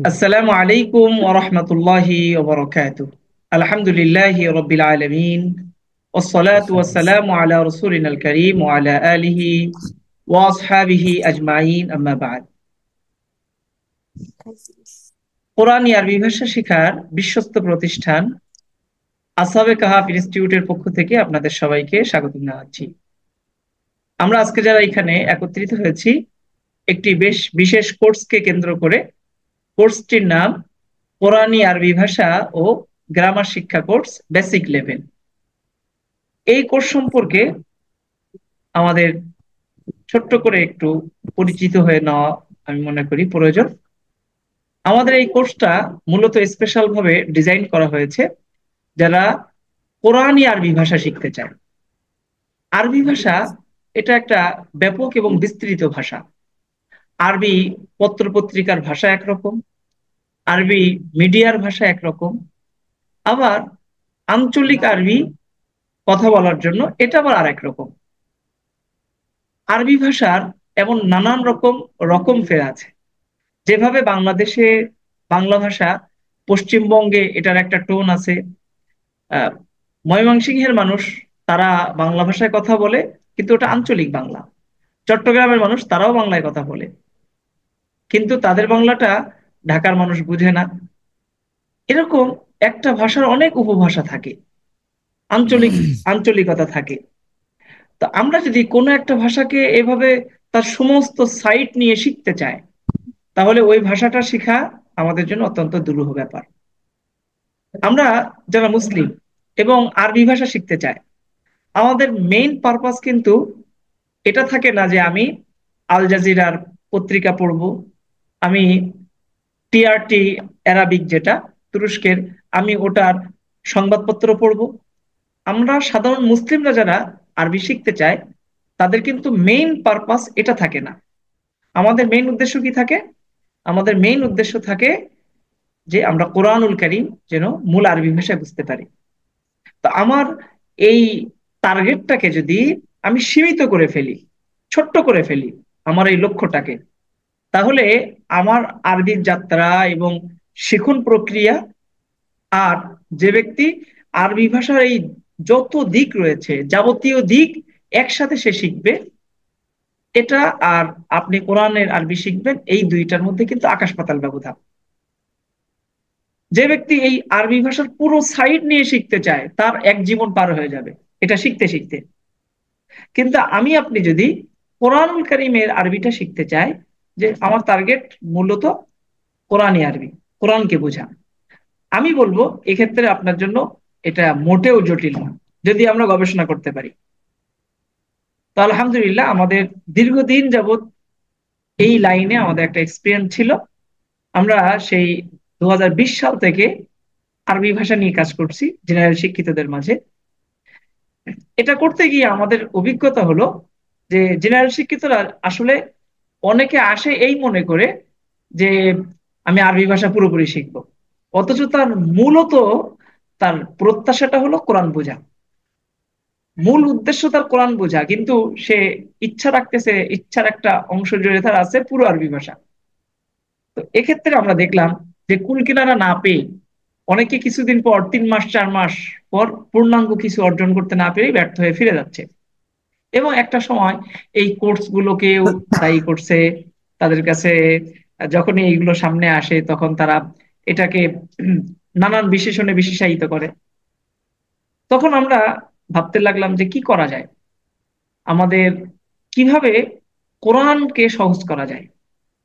আসসালামু আলাইকুম ওয়া রাহমাতুল্লাহি ওয়া বারাকাতুহু। আলহামদুলিল্লাহি রাব্বিল আলামিন ওয়াসসালাতু ওয়াসসালামু আলা রাসূলিনাল কারীম ওয়া আলা আলিহি ওয়া আসহাবিহি আজমাইন, আম্মা বা'দ। কোরআন আরবি ভাষা শেখার বিশ্বস্ত প্রতিষ্ঠান আসহাবে কাহাফ ইনস্টিটিউটের পক্ষ থেকে আপনাদের সবাইকে স্বাগত জানাচ্ছি। আমরা আজকে যারা এখানে একত্রিত হয়েছি একটি বেশ বিশেষ কোর্সকে কেন্দ্র করে। কোর্সটির নাম কোরআনী আরবি ভাষা ও গ্রামার শিক্ষা কোর্স বেসিক লেভেল। এই কোর্স সম্পর্কে আমাদের ছোট্ট করে একটু পরিচিত হয়ে নেওয়া আমি মনে করি প্রয়োজন। আমাদের এই কোর্সটা মূলত স্পেশাল ভাবে ডিজাইন করা হয়েছে যারা কোরআনী আরবি ভাষা শিখতে চায়। আরবি ভাষা এটা একটা ব্যাপক এবং বিস্তৃত ভাষা। আরবি পত্র পত্রিকার ভাষা একরকম, আরবি মিডিয়ার ভাষা একরকম, আবার আঞ্চলিক আরবি কথা বলার জন্য এটা আবার আরেক রকম। আরবি ভাষার এমন নানান রকম রকম ফের আছে। যেভাবে বাংলাদেশে বাংলা ভাষা, পশ্চিমবঙ্গে এটার একটা টোন আছে। আহ ময়মনসিংহের মানুষ তারা বাংলা ভাষায় কথা বলে, কিন্তু ওটা আঞ্চলিক বাংলা। চট্টগ্রামের মানুষ তারাও বাংলায় কথা বলে, কিন্তু তাদের বাংলাটা ঢাকার মানুষ বুঝে না। এরকম একটা ভাষার অনেক উপভাষা থাকে, আঞ্চলিক আঞ্চলিকতা থাকে। তো আমরা যদি কোনো একটা ভাষাকে এভাবে তার সমস্ত সাইট নিয়ে শিখতে চাই, তাহলে ওই ভাষাটা শেখা আমাদের জন্য অত্যন্ত দুরূহ ব্যাপার। আমরা যারা মুসলিম এবং আরবি ভাষা শিখতে চাই, আমাদের মেইন পারপাস কিন্তু এটা থাকে না যে আমি আল জাজিরার পত্রিকা পড়ব, আমি টিআরটি অ্যারাবিক যেটা তুরস্কের, আমি ওটার সংবাদপত্র পড়ব। আমরা সাধারণ মুসলিমরা যারা আরবি শিখতে চাই, তাদের কিন্তু মেইন পারপাস এটা থাকে না। আমাদের মেইন উদ্দেশ্য কি থাকে? আমাদের মেইন উদ্দেশ্য থাকে যে আমরা কোরআনুল কারীম যেন মূল আরবি ভাষায় বুঝতে পারি। তো আমার এই টার্গেটটাকে যদি আমি সীমিত করে ফেলি, ছোট্ট করে ফেলি আমার এই লক্ষ্যটাকে, তাহলে আমার আরবির যাত্রা এবং শিখন প্রক্রিয়া, আর যে ব্যক্তি আরবি ভাষার এই যত দিক রয়েছে যাবতীয় দিক একসাথে সে শিখবে, এটা আর আপনি কোরআনের আরবি শিখবেন, এই দুইটার মধ্যে কিন্তু আকাশ পাতাল ব্যবধান। যে ব্যক্তি এই আরবি ভাষার পুরো সাইড নিয়ে শিখতে চায় তার এক জীবন পার হয়ে যাবে এটা শিখতে শিখতে। কিন্তু আমি আপনি যদি কোরআনুল কারীমের আরবিটা শিখতে চাই, যে আমার টার্গেট মূলত কোরআনী আরবি, কোরআনকে বোঝা, আমি বলবো এক্ষেত্রে আপনার জন্য এটা মোটেও জটিল না, যদি আমরা গবেষণা করতে পারি। তো আলহামদুলিল্লাহ আমাদের দীর্ঘদিন যাবত এই লাইনে আমাদের একটা এক্সপিরিয়েন্স ছিল। আমরা সেই 2020 সাল থেকে আরবি ভাষা নিয়ে কাজ করছি জেনারেল শিক্ষিতদের মাঝে। এটা করতে গিয়ে আমাদের অভিজ্ঞতা হলো যে জেনারেল শিক্ষিতরা আসলে অনেকে আসে এই মনে করে যে আমি আরবি ভাষা পুরোপুরি শিখবো, অথচ তার মূলত তার প্রত্যাশাটা হলো কোরআন বোঝা। মূল উদ্দেশ্য তার কোরআন বোঝা, কিন্তু সে ইচ্ছা রাখতেছে, ইচ্ছার একটা অংশ জুড়ে তার আছে পুরো আরবি ভাষা। তো এক্ষেত্রে আমরা দেখলাম যে কুল কিনারা না পেয়ে অনেকে কিছুদিন পর, 3 মাস 4 মাস পর পূর্ণাঙ্গ কিছু অর্জন করতে না পেরে ব্যর্থ হয়ে ফিরে যাচ্ছে। এবং একটা সময় এই কোর্স গুলোকেও দায়ী করছে তাদের কাছে। যখনই এইগুলো সামনে আসে তখন তারা এটাকে নানান বিশেষণে বিশেষায়িত করে। তখন আমরা ভাবতে লাগলাম যে কি করা যায়, আমাদের কিভাবে কোরআনকে সহজ করা যায়।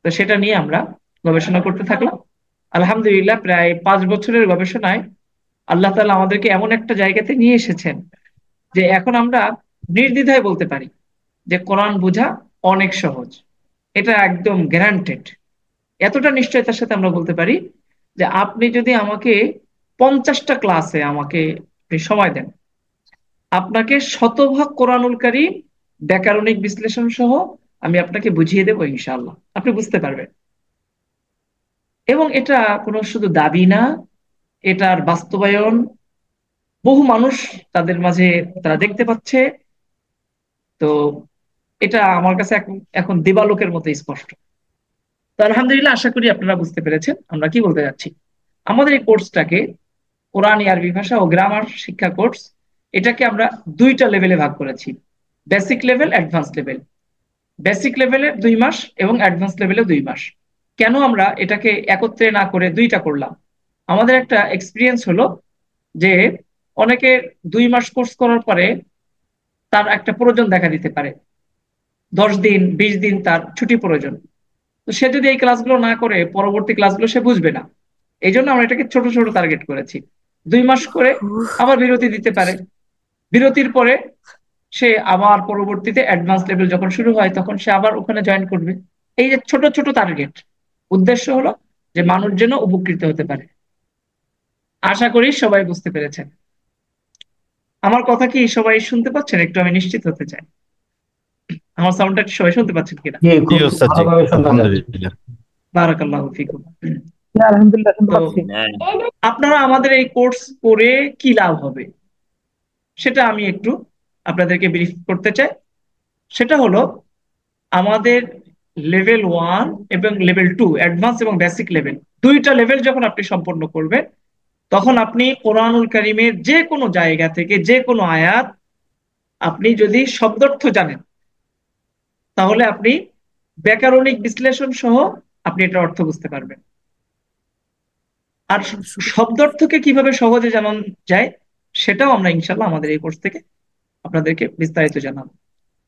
তো সেটা নিয়ে আমরা গবেষণা করতে থাকলাম। আলহামদুলিল্লাহ প্রায় 5 বছরের গবেষণায় আল্লাহ তাআলা আমাদেরকে এমন একটা জায়গাতে নিয়ে এসেছেন যে এখন আমরা নির্দ্বিধায় বলতে পারি যে কোরআন বোঝা অনেক সহজ। এটা একদম গ্যারান্টেড। এতটা নিশ্চয়তার সাথে আমরা বলতে পারি যে আপনি যদি আমাকে 50টা ক্লাসে আমাকে আপনি সময় দেন, আপনাকে শতভাগ কোরআনুল কারীম ব্যাকরণিক বিশ্লেষণ সহ আমি আপনাকে বুঝিয়ে দেবো ইনশাআল্লাহ, আপনি বুঝতে পারবেন। এবং এটা কোনো শুধু দাবি না, এটার বাস্তবায়ন বহু মানুষ তাদের মাঝে তারা দেখতে পাচ্ছে। তো এটা আমার কাছে এখন এখন দিবালোকের মতো স্পষ্ট। তো আলহামদুলিল্লাহ, আশা করি আপনারা বুঝতে পেরেছেন আমরা কি বলতে যাচ্ছি। আমাদের এই কোর্সটাকে কোরআনী আরবি ভাষা ও গ্রামার শিক্ষা কোর্স, এটাকে আমরা দুইটা লেভেলে ভাগ করেছি: basic level, advance level. Basic লেভেলে 2 মাস এবং অ্যাডভান্স লেভেলে 2 মাস। কেন আমরা এটাকে একত্রে না করে দুইটা করলাম? আমাদের একটা এক্সপিরিয়েন্স হলো যে অনেকে 2 মাস কোর্স করার পরে তার একটা প্রয়োজন দেখা দিতে পারে, 10 দিন 20 দিন তার ছুটি প্রয়োজন। তো সে যদি এই ক্লাসগুলো না করে পরবর্তী ক্লাসগুলো সে বুঝবে না। এই জন্য আমরা এটাকে ছোট ছোট টার্গেট করেছি। 2 মাস করে আবার বিরতি দিতে পারে, বিরতির পরে সে আবার পরবর্তীতে অ্যাডভান্স লেভেল যখন শুরু হয় তখন সে আবার ওখানে জয়েন করবে। এই যে ছোট ছোট টার্গেট, উদ্দেশ্য হলো যে মানুষ যেন উপকৃত হতে পারে। আশা করি সবাই বুঝতে পেরেছেন। আমার কথা কি সবাই শুনতে পাচ্ছেন? একটু আমি নিশ্চিত হতে চাই আমার সাউন্ডটা সবাই শুনতে পাচ্ছেন কিনা। জি, জি খুব ওস্তাদ, জি ভালোভাবে শোনা যাচ্ছে। আলহামদুলিল্লাহ। বারাকাল্লাহু ফিকুম। আলহামদুলিল্লাহ শুনতে তো পাচ্ছি। আপনারা আমাদের এই কোর্স করে কি লাভ হবে সেটা আমি একটু আপনাদেরকে ব্রিফ করতে চাই। সেটা হলো, আমাদের লেভেল 1 এবং লেভেল 2, অ্যাডভান্স এবং বেসিক লেভেল, দুইটা লেভেল যখন আপনি সম্পন্ন করবেন তখন আপনি কোরআনুল কারীমের যে কোনো জায়গা থেকে যে কোনো আয়াত আপনি যদি শব্দার্থ জানেন তাহলে আপনি ব্যাকরণিক বিশ্লেষণ সহ আপনি এটার অর্থ বুঝতে পারবেন। আর শব্দার্থকে কিভাবে সহজে জানান যায় সেটাও আমরা ইনশাল্লাহ আমাদের এই কোর্স থেকে আপনাদেরকে বিস্তারিত জানাবো।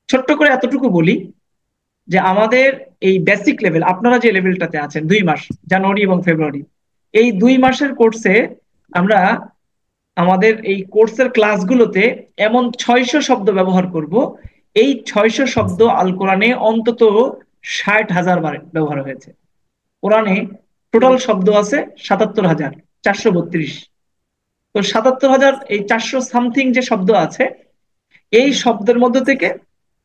ছোট্ট করে এতটুকু বলি যে আমাদের এই বেসিক লেভেল, আপনারা যে লেভেলটাতে আছেন 2 মাস, জানুয়ারি এবং ফেব্রুয়ারি, এই 2 মাসের কোর্সে আমরা আমাদের এই কোর্সের ক্লাসগুলোতে এমন 600 শব্দ ব্যবহার করব। এই 600 শব্দ আল কোরআনে অন্তত 60,000 বার ব্যবহার হয়েছে। কোরআনে টোটাল শব্দ আছে 77,432। তো 77,000, এই 400 সামথিং যে শব্দ আছে, এই শব্দের মধ্যে থেকে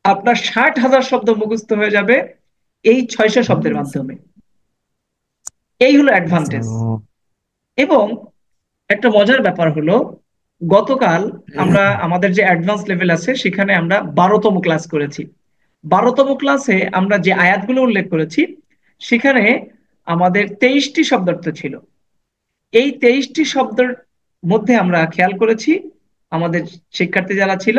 আপনার 60,000 শব্দ মুখস্থ হয়ে যাবে এই 600 শব্দের মাধ্যমে। এই হলো অ্যাডভান্টেজ। এবং একটা মজার ব্যাপার হলো, গতকাল আমরা আমাদের যে অ্যাডভান্স লেভেল আছে সেখানে আমরা 12তম ক্লাস করেছি। 12তম ক্লাসে আমরা যে আয়াতগুলো উল্লেখ করেছি সেখানে আমাদের 23টি শব্দার্থ ছিল। এই 23টি শব্দের মধ্যে আমরা খেয়াল করেছি, আমাদের শিক্ষার্থী যারা ছিল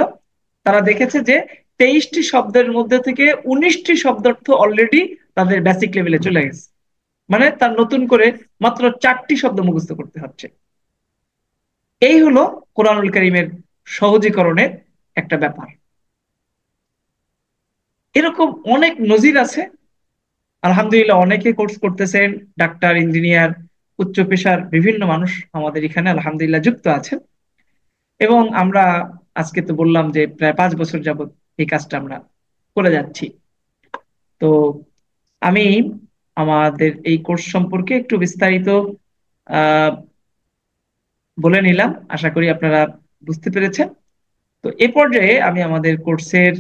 তারা দেখেছে যে 23টি শব্দের মধ্যে থেকে 19টি শব্দার্থ অলরেডি তাদের বেসিক লেভেলে চলে গেছে। মানে তার নতুন করে মাত্র 4টি শব্দ মুখস্থ করতে হচ্ছে। এই হলো কোরআনুল কারীমের সহজীকরণের একটা ব্যাপার। এরকম অনেক নজির আছে। আলহামদুলিল্লাহ অনেকে কোর্স করতেছেন, ডাক্তার, ইঞ্জিনিয়ার, উচ্চ পেশার বিভিন্ন মানুষ আমাদের এখানে আলহামদুলিল্লাহ যুক্ত আছেন। এবং আমরা আজকে তো বললাম যে প্রায় 5 বছর যাবত এই কাজটা আমরা করে যাচ্ছি। তো আমি আমাদের এই কোর্স সম্পর্কে একটু বিস্তারিত আহ বলে নিলাম, আশা করি আপনারা বুঝতে পেরেছেন। তো এ পর্যায়ে আমি আমাদের কোর্সের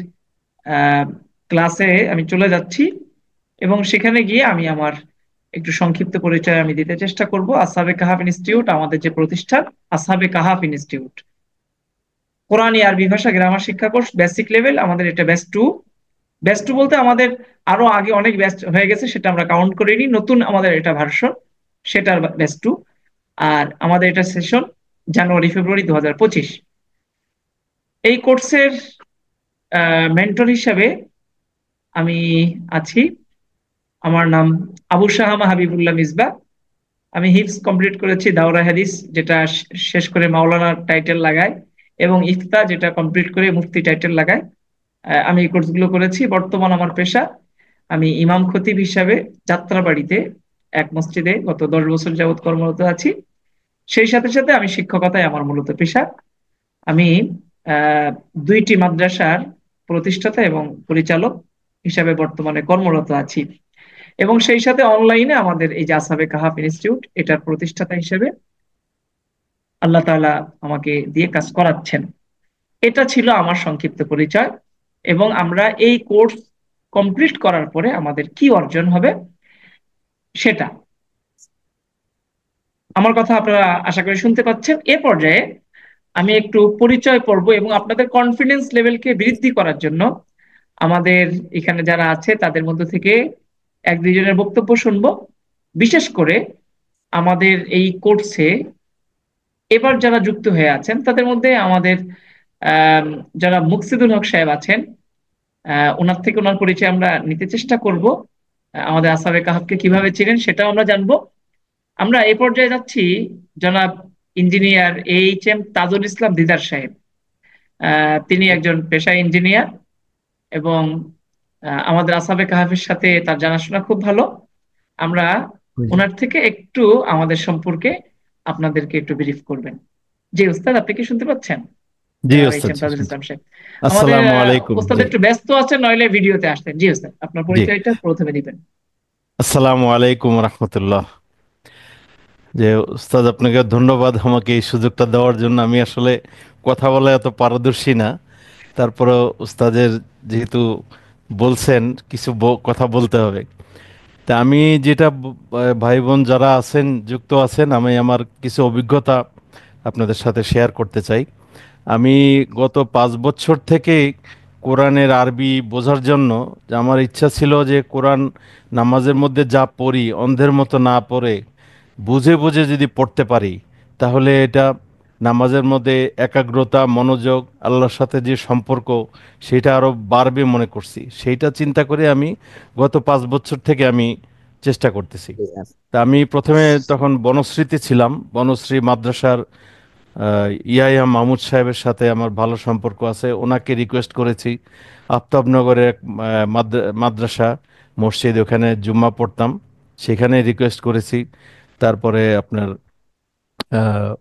ক্লাসে আমি চলে যাচ্ছি এবং সেখানে গিয়ে আমি আমার একটু সংক্ষিপ্ত পরিচয় আমি দিতে চেষ্টা করব। আসহাবে কাহাফ ইনস্টিটিউট আমাদের যে প্রতিষ্ঠান, আসহাবে কাহাফ ইনস্টিটিউট কোরআনী আরবি ভাষা গ্রামার শিক্ষা কোর্স বেসিক লেভেল, আমাদের এটা ব্যাচ 2। ব্যাচ 2 বলতে আমাদের আরো আগে অনেক ব্যাচ হয়ে গেছে, সেটা আমরা কাউন্ট করিনি, নতুন আমাদের এটা ভার্সন, সেটার ব্যাচ 2। আর আমাদের এটা সেশন জানুয়ারি ফেব্রুয়ারি 2025। এই কোর্সের মেন্টর হিসাবে আমি আছি। আমার নাম আবু শাহামা হাবিবুল্লাহ মিসবাহ। আমি হিফজ কমপ্লিট করেছি দাওরা হাদিস, যেটা শেষ করে মাওলানা টাইটেল লাগায়, এবং ইফতা, যেটা কমপ্লিট করে মুফতি টাইটেল লাগায়। আমি এই কোর্সগুলো করেছি। বর্তমান আমার পেশা, আমি ইমাম খতিব হিসাবে যাত্রাবাড়িতে এক মসজিদে গত 10 বছর যাবৎ কর্মরত আছি। সেই সাথে সাথে আমি শিক্ষকতায় আমার মূলত পেশা। আমি আহ 2টি মাদ্রাসার প্রতিষ্ঠাতা এবং পরিচালক হিসাবে বর্তমানে কর্মরত আছি। এবং সেই সাথে অনলাইনে আমাদের এই যে আসহাবে কাহাফ ইনস্টিটিউট, এটার প্রতিষ্ঠাতা হিসেবে আল্লাহ তাআলা আমাকে দিয়ে কাজ করাচ্ছেন। এটা ছিল আমার সংক্ষিপ্ত পরিচয়। এবং আমরা এই কোর্স কমপ্লিট করার পরে আমাদের কি অর্জন হবে সেটা, আমার কথা আপনারা আশা করি শুনতে পাচ্ছেন। এ পর্যায়ে আমি একটু পরিচয় পর্ব এবং আপনাদের কনফিডেন্স লেভেলকে বৃদ্ধি করার জন্য আমাদের এখানে যারা আছে তাদের মধ্যে থেকে এক দুইজনের বক্তব্য শুনবো। বিশেষ করে আমাদের এই কোর্সে এবার যারা যুক্ত হয়ে আছেন তাদের মধ্যে আমাদের আহ যারা মুকসিদুল হক সাহেব আছেন, ওনার থেকে ওনার পরিচয় আমরা নিতে চেষ্টা করব। আমাদের আসহাবে কাহাফকে কিভাবে ছিলেন সেটাও আমরা জানবো। আমরা এই পর্যায়ে যাচ্ছি জনাব engineer H M Tajul Islam দিদার সাহেব। তিনি একজন পেশায় ইঞ্জিনিয়ার এবং আমাদের আসহাবে কাহাফের সাথে তার জানাশোনা খুব ভালো। আমরা জি। ওনার থেকে একটু আমাদের সম্পর্কে আপনাদেরকে একটু ব্রিফ করবেন। জি উস্তাদ, আপনি কি শুনতে পাচ্ছেন? জি জনাব ওস্তাদ, এইচ এম জি তাজুল শুনছি। ইসলাম সাহেব আমাদের আসসালামু আলাইকুম। ওস্তাদ জি। একটু ব্যস্ত আছেন, নইলে ভিডিওতে আসতেন। জি উস্তাদ, আপনার জি। পরিচয়টা প্রথমে দিবেন। আসসালামু আলাইকুম রহমতুল্লাহ। যে ওস্তাদ, আপনাকে ধন্যবাদ আমাকে এই সুযোগটা দেওয়ার জন্য। আমি আসলে কথা বলা এত পারদর্শী না, তারপরে ওস্তাদের যেহেতু বলছেন কিছু কথা বলতে হবে। তা আমি যেটা ভাই বোন যারা আছেন, যুক্ত আছেন, আমি আমার কিছু অভিজ্ঞতা আপনাদের সাথে শেয়ার করতে চাই। আমি গত 5 বছর থেকে কোরআনের আরবি বোঝার জন্য, যে আমার ইচ্ছা ছিল যে কোরআন নামাজের মধ্যে যা পড়ি অন্ধের মতো না পড়ে বুঝে বুঝে যদি পড়তে পারি, তাহলে এটা নামাজের মধ্যে একাগ্রতা, মনোযোগ, আল্লাহর সাথে যে সম্পর্ক, সেটা আরও বাড়বে মনে করছি। সেইটা চিন্তা করে আমি গত 5 বছর থেকে আমি চেষ্টা করতেছি। তা আমি প্রথমে তখন বনশ্রীতে ছিলাম। বনশ্রী মাদ্রাসার ইয়াহিয়া মাহমুদ সাহেবের সাথে আমার ভালো সম্পর্ক আছে। ওনাকে রিকোয়েস্ট করেছি। আফতাবনগরে এক মাদ্রাসা, মসজিদ, ওখানে জুম্মা পড়তাম, সেখানে রিকোয়েস্ট করেছি। তারপরে আপনার আহ,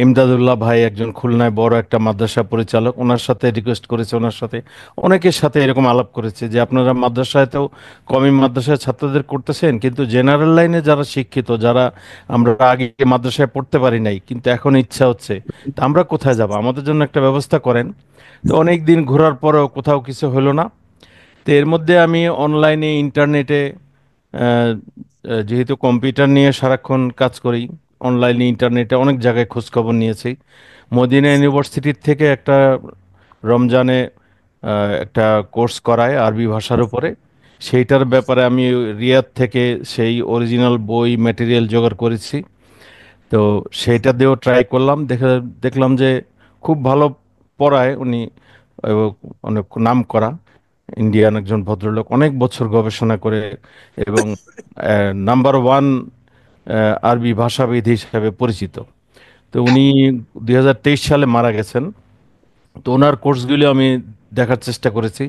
এমদাদুল্লাহ ভাই একজন খুলনায় বড় একটা মাদ্রাসা পরিচালক, ওনার সাথে রিকোয়েস্ট করেছে। ওনার সাথে অনেকের সাথে এরকম আলাপ করেছে যে আপনারা মাদ্রাসায় তো কমই মাদ্রাসায় ছাত্রদের করতেছেন, কিন্তু জেনারেল লাইনে যারা শিক্ষিত, যারা আমরা আগে মাদ্রাসায় পড়তে পারি নাই কিন্তু এখন ইচ্ছা হচ্ছে, তা আমরা কোথায় যাব, আমাদের জন্য একটা ব্যবস্থা করেন। তো অনেক দিন ঘোরার পরেও কোথাও কিছু হলো না। তো এর মধ্যে আমি অনলাইনে, ইন্টারনেটে, যেহেতু কম্পিউটার নিয়ে সারাক্ষণ কাজ করি, অনলাইনে ইন্টারনেটে অনেক জায়গায় খোঁজখবর নিয়েছি। মদিনা ইউনিভার্সিটির থেকে একটা রমজানে একটা কোর্স করায় আরবি ভাষার উপরে। সেইটার ব্যাপারে আমি রিয়াদ থেকে সেই অরিজিনাল বই ম্যাটেরিয়াল জোগাড় করেছি। তো সেইটা দিয়েও ট্রাই করলাম, দেখলাম যে খুব ভালো পড়ায় উনি। অনেক নাম করা ইন্ডিয়ান একজন ভদ্রলোক, অনেক বছর গবেষণা করে এবং নাম্বার 1 আরবি ভাষাবিদ হিসাবে পরিচিত। তো উনি 2023 সালে মারা গেছেন। তো ওনার কোর্সগুলো আমি দেখার চেষ্টা করেছি,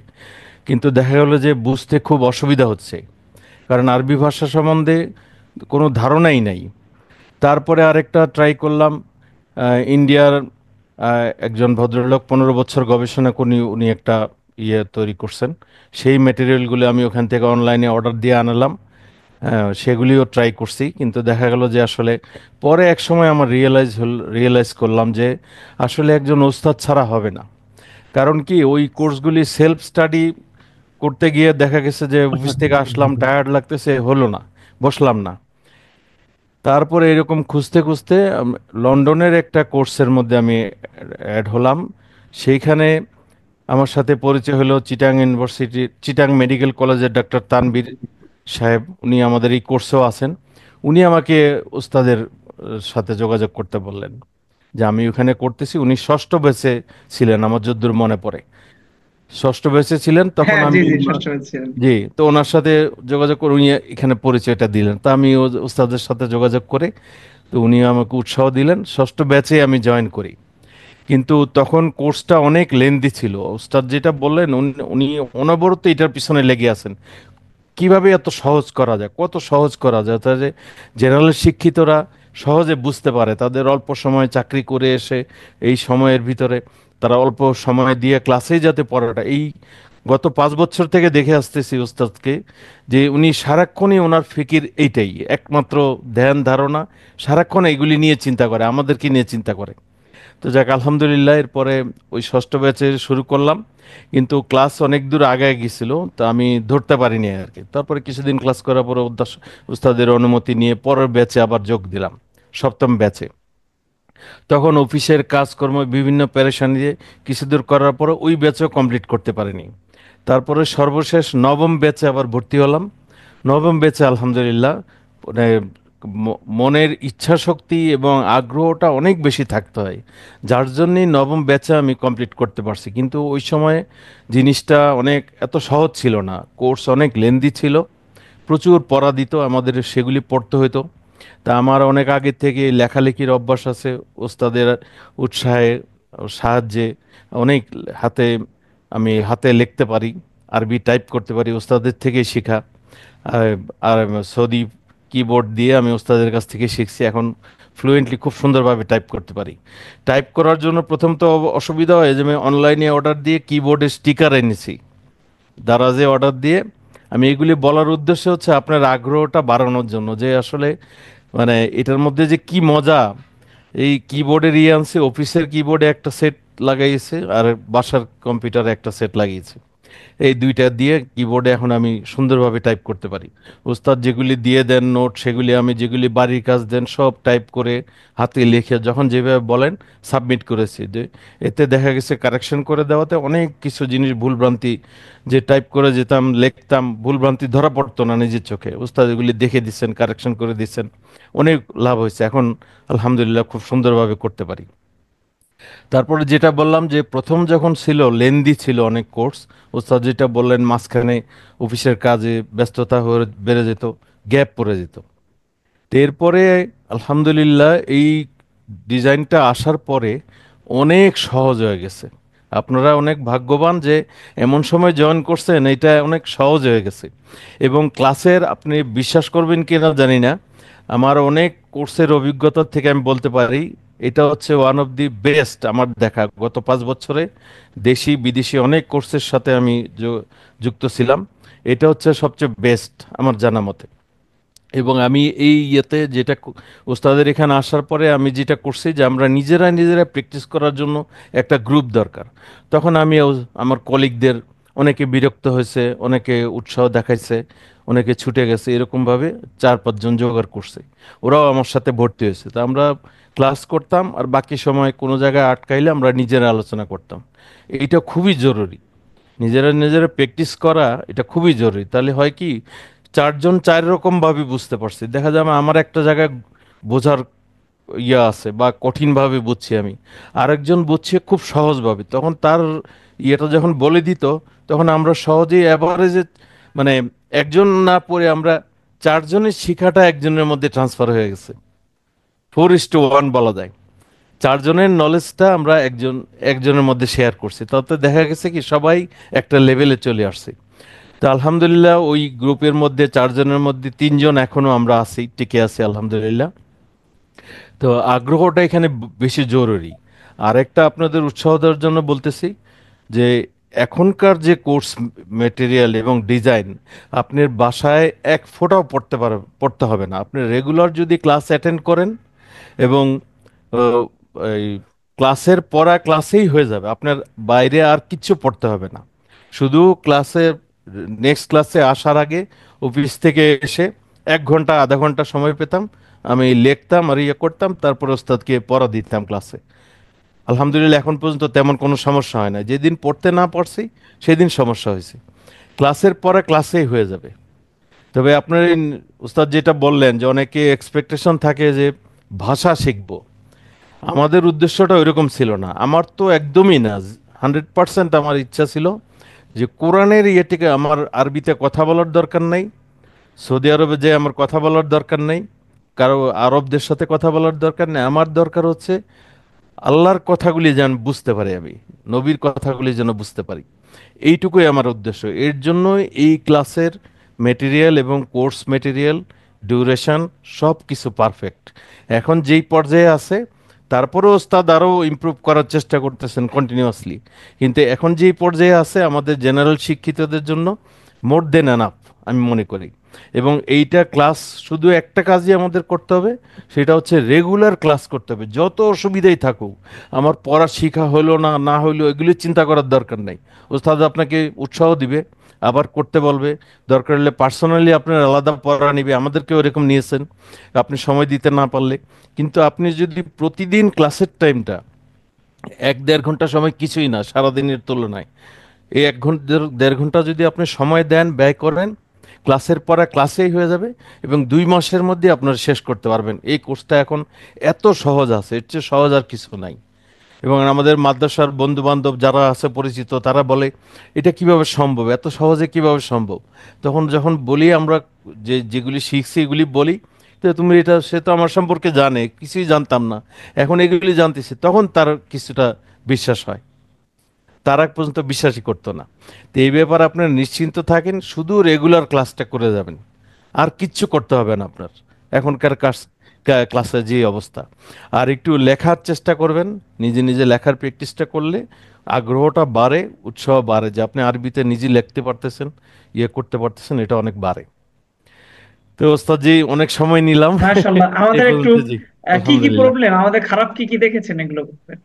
কিন্তু দেখা গেল যে বুঝতে খুব অসুবিধা হচ্ছে, কারণ আরবি ভাষা সম্বন্ধে কোনো ধারণাই নাই। তারপরে আরেকটা ট্রাই করলাম। ইন্ডিয়ার একজন ভদ্রলোক 15 বছর গবেষণা করে উনি একটা ইয়ে তৈরি করছেন। সেই মেটেরিয়ালগুলো আমি ওখান থেকে অনলাইনে অর্ডার দিয়ে আনালাম। সেগুলিও ট্রাই করছি, কিন্তু দেখা গেল যে আসলে পরে এক সময় আমার রিয়েলাইজ করলাম যে আসলে একজন ওস্তাদ ছাড়া হবে না। কারণ কি, ওই কোর্সগুলি সেলফ স্টাডি করতে গিয়ে দেখা গেছে যে অফিস থেকে আসলাম, টায়ার্ড লাগতেছে, হলো না, বসলাম না। তারপরে এরকম খুঁজতে খুঁজতে লন্ডনের একটা কোর্সের মধ্যে আমি অ্যাড হলাম। সেইখানে আমার সাথে পরিচয় হলো চিটাং ইউনিভার্সিটি, চিটাং মেডিকেল কলেজের ডক্টর তানবীর সাহেব। উনি আমাদের এই কোর্সেও আছেন। উনি আমাকে ওস্তাদের সাথে যোগাযোগ করতে বললেন যে আমি ওখানে করতেছি। উনি ষষ্ঠ ব্যাচে ছিলেন আমার যদ্দূর মনে পড়ে। ষষ্ঠ ব্যাচে ছিলেন তখন হ্যাঁ জি আমি জি, ষষ্ঠ বলছিলেন। জি। তো ওনার সাথে যোগাযোগ করে উনি এখানে পরিচয়টা দিলেন। তা আমি ওস্তাদের সাথে যোগাযোগ করে, তো উনি আমাকে উৎসাহ দিলেন, ষষ্ঠ ব্যাচে আমি জয়েন করি। কিন্তু তখন কোর্সটা অনেক লেন্দি ছিল। ওস্তাদ যেটা বললেন, উনি অনবরত এটার পিছনে লেগে আছেন, কিভাবে এত সহজ করা যায়, কত সহজ করা যায়, তাহলে জেনারেল শিক্ষিতরা সহজে বুঝতে পারে। তাদের অল্প সময় চাকরি করে এসে এই সময়ের ভিতরে তারা অল্প সময় দিয়ে ক্লাসেই যাতে পড়াটা, এই গত 5 বছর থেকে দেখে আসতেছি ওস্তাদকে, যে উনি সারাক্ষণই ওনার ফিকির এইটাই, একমাত্র ধ্যান ধারণা, সারাক্ষণ এইগুলি নিয়ে চিন্তা করে, আমাদেরকে নিয়ে চিন্তা করে। তো যাক, আলহামদুলিল্লাহ, এরপরে ওই ষষ্ঠ ব্যাচে শুরু করলাম। কিন্তু ক্লাস অনেক দূর আগায় গেছিল, তো আমি ধরতে পারিনি আর কি। তারপরে কিছুদিন ক্লাস করার পরে উস্তাদের অনুমতি নিয়ে পরের ব্যাচে আবার যোগ দিলাম, সপ্তম ব্যাচে। তখন অফিসের কাজকর্ম বিভিন্ন পেরেশানি দিয়ে কিছু দূর করার পরে ওই ব্যাচও কমপ্লিট করতে পারিনি। তারপরে সর্বশেষ নবম ব্যাচে আবার ভর্তি হলাম। নবম ব্যাচে আলহামদুলিল্লাহ মানে মনের ইচ্ছা শক্তি এবং আগ্রহটা অনেক বেশি থাকতে হয়, যার জন্যই নবম ব্যাচে আমি কমপ্লিট করতে পারছি। কিন্তু ওই সময় জিনিসটা অনেক এত সহজ ছিল না, কোর্স অনেক লেন্দি ছিল, প্রচুর পড়া দিত আমাদের, সেগুলি পড়তে হতো। তা আমার অনেক আগে থেকে লেখালেখির অভ্যাস আছে, ওস্তাদের উৎসাহে সাহায্যে অনেক হাতে, আমি হাতে লিখতে পারি, আরবি টাইপ করতে পারি, ওস্তাদের থেকে শেখা। আর আর সৌদি কিবোর্ড দিয়ে আমি ওস্তাদের কাছ থেকে শিখছি, এখন ফ্লুয়েন্টলি খুব সুন্দরভাবে টাইপ করতে পারি। টাইপ করার জন্য প্রথম তো অসুবিধা হয় যে আমি অনলাইনে অর্ডার দিয়ে কিবোর্ডে স্টিকার এনেছি, দারাজে অর্ডার দিয়ে। আমি এগুলি বলার উদ্দেশ্য হচ্ছে আপনার আগ্রহটা বাড়ানোর জন্য, যে আসলে মানে এটার মধ্যে যে কি মজা। এই কিবোর্ডের ইয়ে আনছে, অফিসের কিবোর্ডে একটা সেট লাগাইছে আর বাসার কম্পিউটারে একটা সেট লাগিয়েছে, এই দুইটা দিয়ে কিবোর্ডে এখন আমি সুন্দরভাবে টাইপ করতে পারি। ওস্তাদ যেগুলি দিয়ে দেন নোট, সেগুলি আমি, যেগুলি বাড়ির কাজ দেন সব টাইপ করে হাতে লিখে যখন যেভাবে বলেন সাবমিট করেছি। যে এতে দেখা গেছে কারেকশন করে দেওয়াতে অনেক কিছু জিনিস ভুলভ্রান্তি, যে টাইপ করে যেতাম লিখতাম ভুলভ্রান্তি ধরা পড়তো না নিজের চোখে, ওস্তাদ এগুলি দেখে দিচ্ছেন, কারেকশন করে দিচ্ছেন, অনেক লাভ হয়েছে। এখন আলহামদুলিল্লাহ খুব সুন্দরভাবে করতে পারি। তারপরে যেটা বললাম যে প্রথম যখন ছিল লেন্দি ছিল অনেক কোর্স, ওস্তাদ যেটা বললেন মাঝখানে অফিসের কাজে ব্যস্ততা হয়ে বেড়ে যেত, গ্যাপ পড়ে যেত। তো এরপরে আলহামদুলিল্লাহ এই ডিজাইনটা আসার পরে অনেক সহজ হয়ে গেছে। আপনারা অনেক ভাগ্যবান যে এমন সময় জয়েন করছেন, এটা অনেক সহজ হয়ে গেছে। এবং ক্লাসের, আপনি বিশ্বাস করবেন কিনা জানি না, আমার অনেক কোর্সের অভিজ্ঞতা থেকে আমি বলতে পারি এটা হচ্ছে ওয়ান অফ দি বেস্ট আমার দেখা। গত 5 বছরে দেশি বিদেশি অনেক কোর্সের সাথে আমি যুক্ত ছিলাম, এটা হচ্ছে সবচেয়ে বেস্ট আমার জানা মতে। এবং আমি এই ইয়েতে যেটা ওস্তাদের এখানে আসার পরে আমি যেটা করছি যে আমরা নিজেরা নিজেরা প্র্যাকটিস করার জন্য একটা গ্রুপ দরকার। তখন আমি আমার কলিগদের, অনেকে বিরক্ত হয়েছে, অনেকে উৎসাহ দেখাইছে, অনেকে ছুটে গেছে, এরকমভাবে 4-5 জন জোগাড় করছে, ওরাও আমার সাথে ভর্তি হয়েছে। তো আমরা ক্লাস করতাম আর বাকি সময় কোনো জায়গায় আটকাইলে আমরা নিজেরা আলোচনা করতাম। এইটা খুবই জরুরি, নিজেরা নিজেরা প্র্যাকটিস করা এটা খুবই জরুরি। তাহলে হয় কি, 4 জন 4 রকম ভাবে বুঝতে পারছি, দেখা যাবে আমার একটা জায়গায় বোঝার ইয়ে আছে বা কঠিন ভাবে বুঝছি আমি, আরেকজন বুঝছে খুব সহজভাবে, তখন তার ইয়েটা যখন বলে দিত তখন আমরা সহজেই অ্যাভারেজে, মানে একজন না পড়ে আমরা 4 জনের শিখাটা একজনের মধ্যে ট্রান্সফার হয়ে গেছে, 4:1 বলা যায়। 4 জনের নলেজটা আমরা একজনের মধ্যে শেয়ার করছি, তাতে দেখা গেছে কি সবাই একটা লেভেলে চলে আসছে। তো আলহামদুলিল্লাহ ওই গ্রুপের মধ্যে 4 জনের মধ্যে 3 জন এখনো আমরা আছি, টিকে আছি আলহামদুলিল্লাহ। তো আগ্রহটা এখানে বেশি জরুরি। আর একটা আপনাদের উৎসাহ দেওয়ার জন্য বলতেছি যে এখনকার যে কোর্স মেটেরিয়াল এবং ডিজাইন, আপনার বাসায় এক ফোঁটাও পড়তে হবে না। আপনি রেগুলার যদি ক্লাস অ্যাটেন্ড করেন এবং আহ, এই ক্লাসের পড়া ক্লাসেই হয়ে যাবে, আপনার বাইরে আর কিচ্ছু পড়তে হবে না। শুধু ক্লাসে, নেক্সট ক্লাসে আসার আগে অফিস থেকে এসে 1 ঘন্টা আধা ঘন্টা সময় পেতাম, আমি লিখতাম আর ইয়ে করতাম, তারপর ওস্তাদকে পড়া দিতাম ক্লাসে। আলহামদুলিল্লাহ এখন পর্যন্ত তেমন কোনো সমস্যা হয় না, যেদিন পড়তে না পারছি সেদিন সমস্যা হয়েছে, ক্লাসের পড়া ক্লাসেই হয়ে যাবে। তবে আপনার ওস্তাদ যেটা বললেন যে অনেকে এক্সপেকটেশন থাকে যে ভাষা শিখবো, আমাদের উদ্দেশ্যটা ওইরকম ছিল না, আমার তো একদমই না। 100% আমার ইচ্ছা ছিল যে কোরআনের ইয়েটিকে, আমার আরবিতে কথা বলার দরকার নাই, সৌদি আরবে যে আমার কথা বলার দরকার নেই, কারো আরবদের সাথে কথা বলার দরকার নেই, আমার দরকার হচ্ছে আল্লাহর কথাগুলি যেন বুঝতে পারি আমি, নবীর কথাগুলি যেন বুঝতে পারি, এইটুকুই আমার উদ্দেশ্য। এর জন্য এই ক্লাসের মেটেরিয়াল এবং কোর্স মেটেরিয়াল, ডিউরেশন সব কিছু পারফেক্ট। এখন যেই পর্যায়ে আছে, তারপরেও ওস্তাদ আরও ইমপ্রুভ করার চেষ্টা করতেছেন কন্টিনিউয়াসলি, কিন্তু এখন যেই পর্যায়ে আছে আমাদের জেনারেল শিক্ষিতদের জন্য মোর দেন এনাফ আমি মনে করি। এবং এইটা ক্লাস, শুধু একটা কাজই আমাদের করতে হবে, সেটা হচ্ছে রেগুলার ক্লাস করতে হবে, যত অসুবিধাই থাকুক। আমার পড়া শিখা হলো না না হইলো এগুলি চিন্তা করার দরকার নাই, ওস্তাদ আপনাকে উৎসাহ দিবে, আবার করতে বলবে, দরকার হলে পার্সোনালি আপনার আলাদা পড়া নিবে, আমাদেরকেও এরকম নিয়েছেন আপনি সময় দিতে না পারলে। কিন্তু আপনি যদি প্রতিদিন ক্লাসের টাইমটা, 1-1.5 ঘন্টা সময় কিছুই না সারাদিনের তুলনায়, এই 1 ঘন্টা 1.5 ঘন্টা যদি আপনি সময় দেন, ব্যয় করেন, ক্লাসের পড়া ক্লাসেই হয়ে যাবে এবং 2 মাসের মধ্যে আপনারা শেষ করতে পারবেন। এই কোর্সটা এখন এত সহজ আছে, এর চেয়ে সহজ আর কিছু নাই। এবং আমাদের মাদ্রাসার বন্ধু বান্ধব যারা আছে পরিচিত, তারা বলে এটা কিভাবে সম্ভব, এত সহজে কিভাবে সম্ভব। তখন যখন বলি আমরা, যে যেগুলি শিখছি এগুলি বলি, তো তুমি এটা, সে তো আমার সম্পর্কে জানে, কিছুই জানতাম না, এখন এগুলি জানতেছি, তখন তার কিছুটা বিশ্বাস হয়। তার আগ পর্যন্ত বিশ্বাসই করতো না। তো এই ব্যাপারে আপনার নিশ্চিন্ত থাকেন, শুধু রেগুলার ক্লাসটা করে যাবেন, আর কিচ্ছু করতে হবে না আপনার এখনকার ক্লাসে যে অবস্থা। আর একটু লেখার চেষ্টা করবেন, নিজে নিজে লেখার প্র্যাকটিসটা করলে আগ্রহটা বাড়ে, উৎসাহ বাড়ে, যে আপনি আরবিতে নিজে লিখতে পারতেছেন, ইয়ে করতে পারতেছেন, এটা অনেক বাড়ে। তো ওস্তাদ জি, অনেক সময় নিলাম। মাশাআল্লাহ, এই আমাদের একটু পর্যন্ত জি, কি কি আলহামদুলিল্লাহ। প্রবলেম, আমাদের খারাপ কি কি দেখেছেন এগুলো করবেন।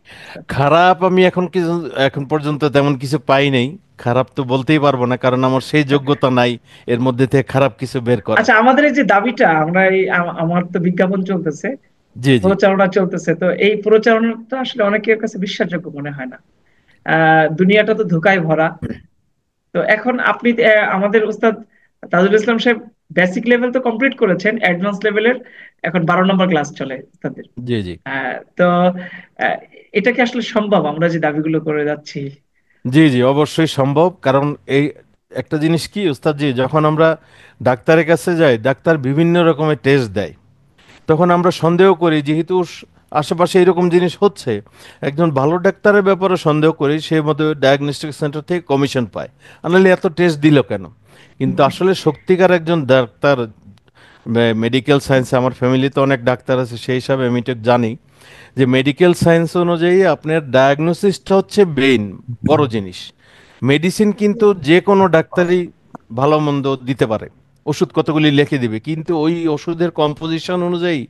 খারাপ আমি এখন পর্যন্ত তেমন কিছু পাই নাই। খারাপ তো বলতেই পারবো না, কারণ আমার সেই যোগ্যতা নাই এর মধ্যে থেকে খারাপ কিছু বের করার। আচ্ছা, আমাদের এই যে দাবিটা, আমরা এই আমার তো বিজ্ঞাপন চলতেছে, জি জি। প্রচারণা চলতেছে, তো এই প্রচারণাটা আসলে অনেকের কাছে বিশ্বাসযোগ্য মনে হয় না। দুনিয়াটা তো ধোঁকায় ভরা। তো এখন আপনি আমাদের উস্তাদ তাজুল ইসলাম সাহেব বেসিক লেভেল তো কমপ্লিট করেছেন, অ্যাডভান্স লেভেলের এখন 12 নম্বর ক্লাস চলে উস্তাদের। জি জি। তো আহ, এটা কি আসলে সম্ভব, আমরা যে দাবিগুলো করে যাচ্ছি? জি জি, অবশ্যই সম্ভব। কারণ এই একটা জিনিস কি উস্তাদ জি, যখন আমরা ডাক্তারের কাছে যাই, ডাক্তার বিভিন্ন রকমের টেস্ট দেয়, তখন আমরা সন্দেহ করি, যেহেতু আশেপাশে এরকম জিনিস হচ্ছে, একজন ভালো ডাক্তারের ব্যাপারে সন্দেহ করি, সে মতো ডায়াগনস্টিক সেন্টার থেকে কমিশন পায়, আনালে এত টেস্ট দিল কেন। কিন্তু আসলে সত্যিকার একজন ডাক্তার, মেডিকেল সায়েন্সে আমার ফ্যামিলিতে অনেক ডাক্তার আছে, সেই হিসাবে আমি এটা জানি, যে মেডিকেল সায়েন্স অনুযায়ী আপনার ডায়াগনোসিসটা হচ্ছে মেইন বড় জিনিস। মেডিসিন কিন্তু যে কোনো ডাক্তারই ভালো মন্দ দিতে পারে, ওষুধ কতগুলি লিখে দিবে, কিন্তু ওই ওষুধের কম্পোজিশন অনুযায়ী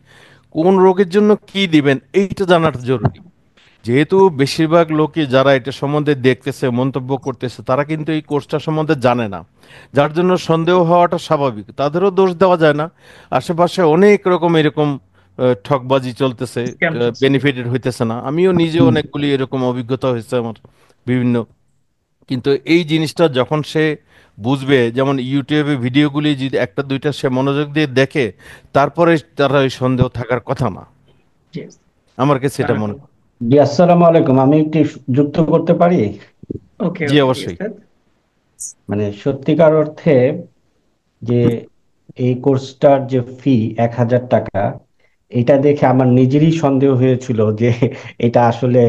কোন রোগের জন্য কি দিবেন এইটা জানাটা জরুরি। যেহেতু বেশিরভাগ লোকই যারা এটা সম্বন্ধে দেখতেছে, মন্তব্য করতেছে, তারা কিন্তু এই কোর্সটা সম্বন্ধে জানে না, যার জন্য সন্দেহ হওয়াটা স্বাভাবিক, তাদেরও দোষ দেওয়া যায় না। আশেপাশে অনেক রকম এরকম ঠকবাজি চলতেছে, স্ক্যাম চলছে। বেনিফিটেড হইতেছে না। আমিও নিজে অনেকগুলি এরকম অভিজ্ঞতা হয়েছে আমার বিভিন্ন। কিন্তু এই জিনিসটা যখন সে বুঝবে, যেমন ইউটিউবে ভিডিওগুলি যদি একটা দুইটা সে মনোযোগ দিয়ে দেখে, তারপরে তারা ওই সন্দেহ থাকার কথা না। জি, আমার কাছে এটা মনে বারাকাল্লাহ। হয়। জি, আসসালামু আলাইকুম। আমি একটু যুক্ত করতে পারি? ওকে জি ওকে অবশ্যই। উস্তাদ। মানে সত্যিকার অর্থে যে এই কোর্সটার যে ফি 1,000 টাকা, এটা দেখে আমার নিজেরই সন্দেহ হয়েছিল যে এটা আসলে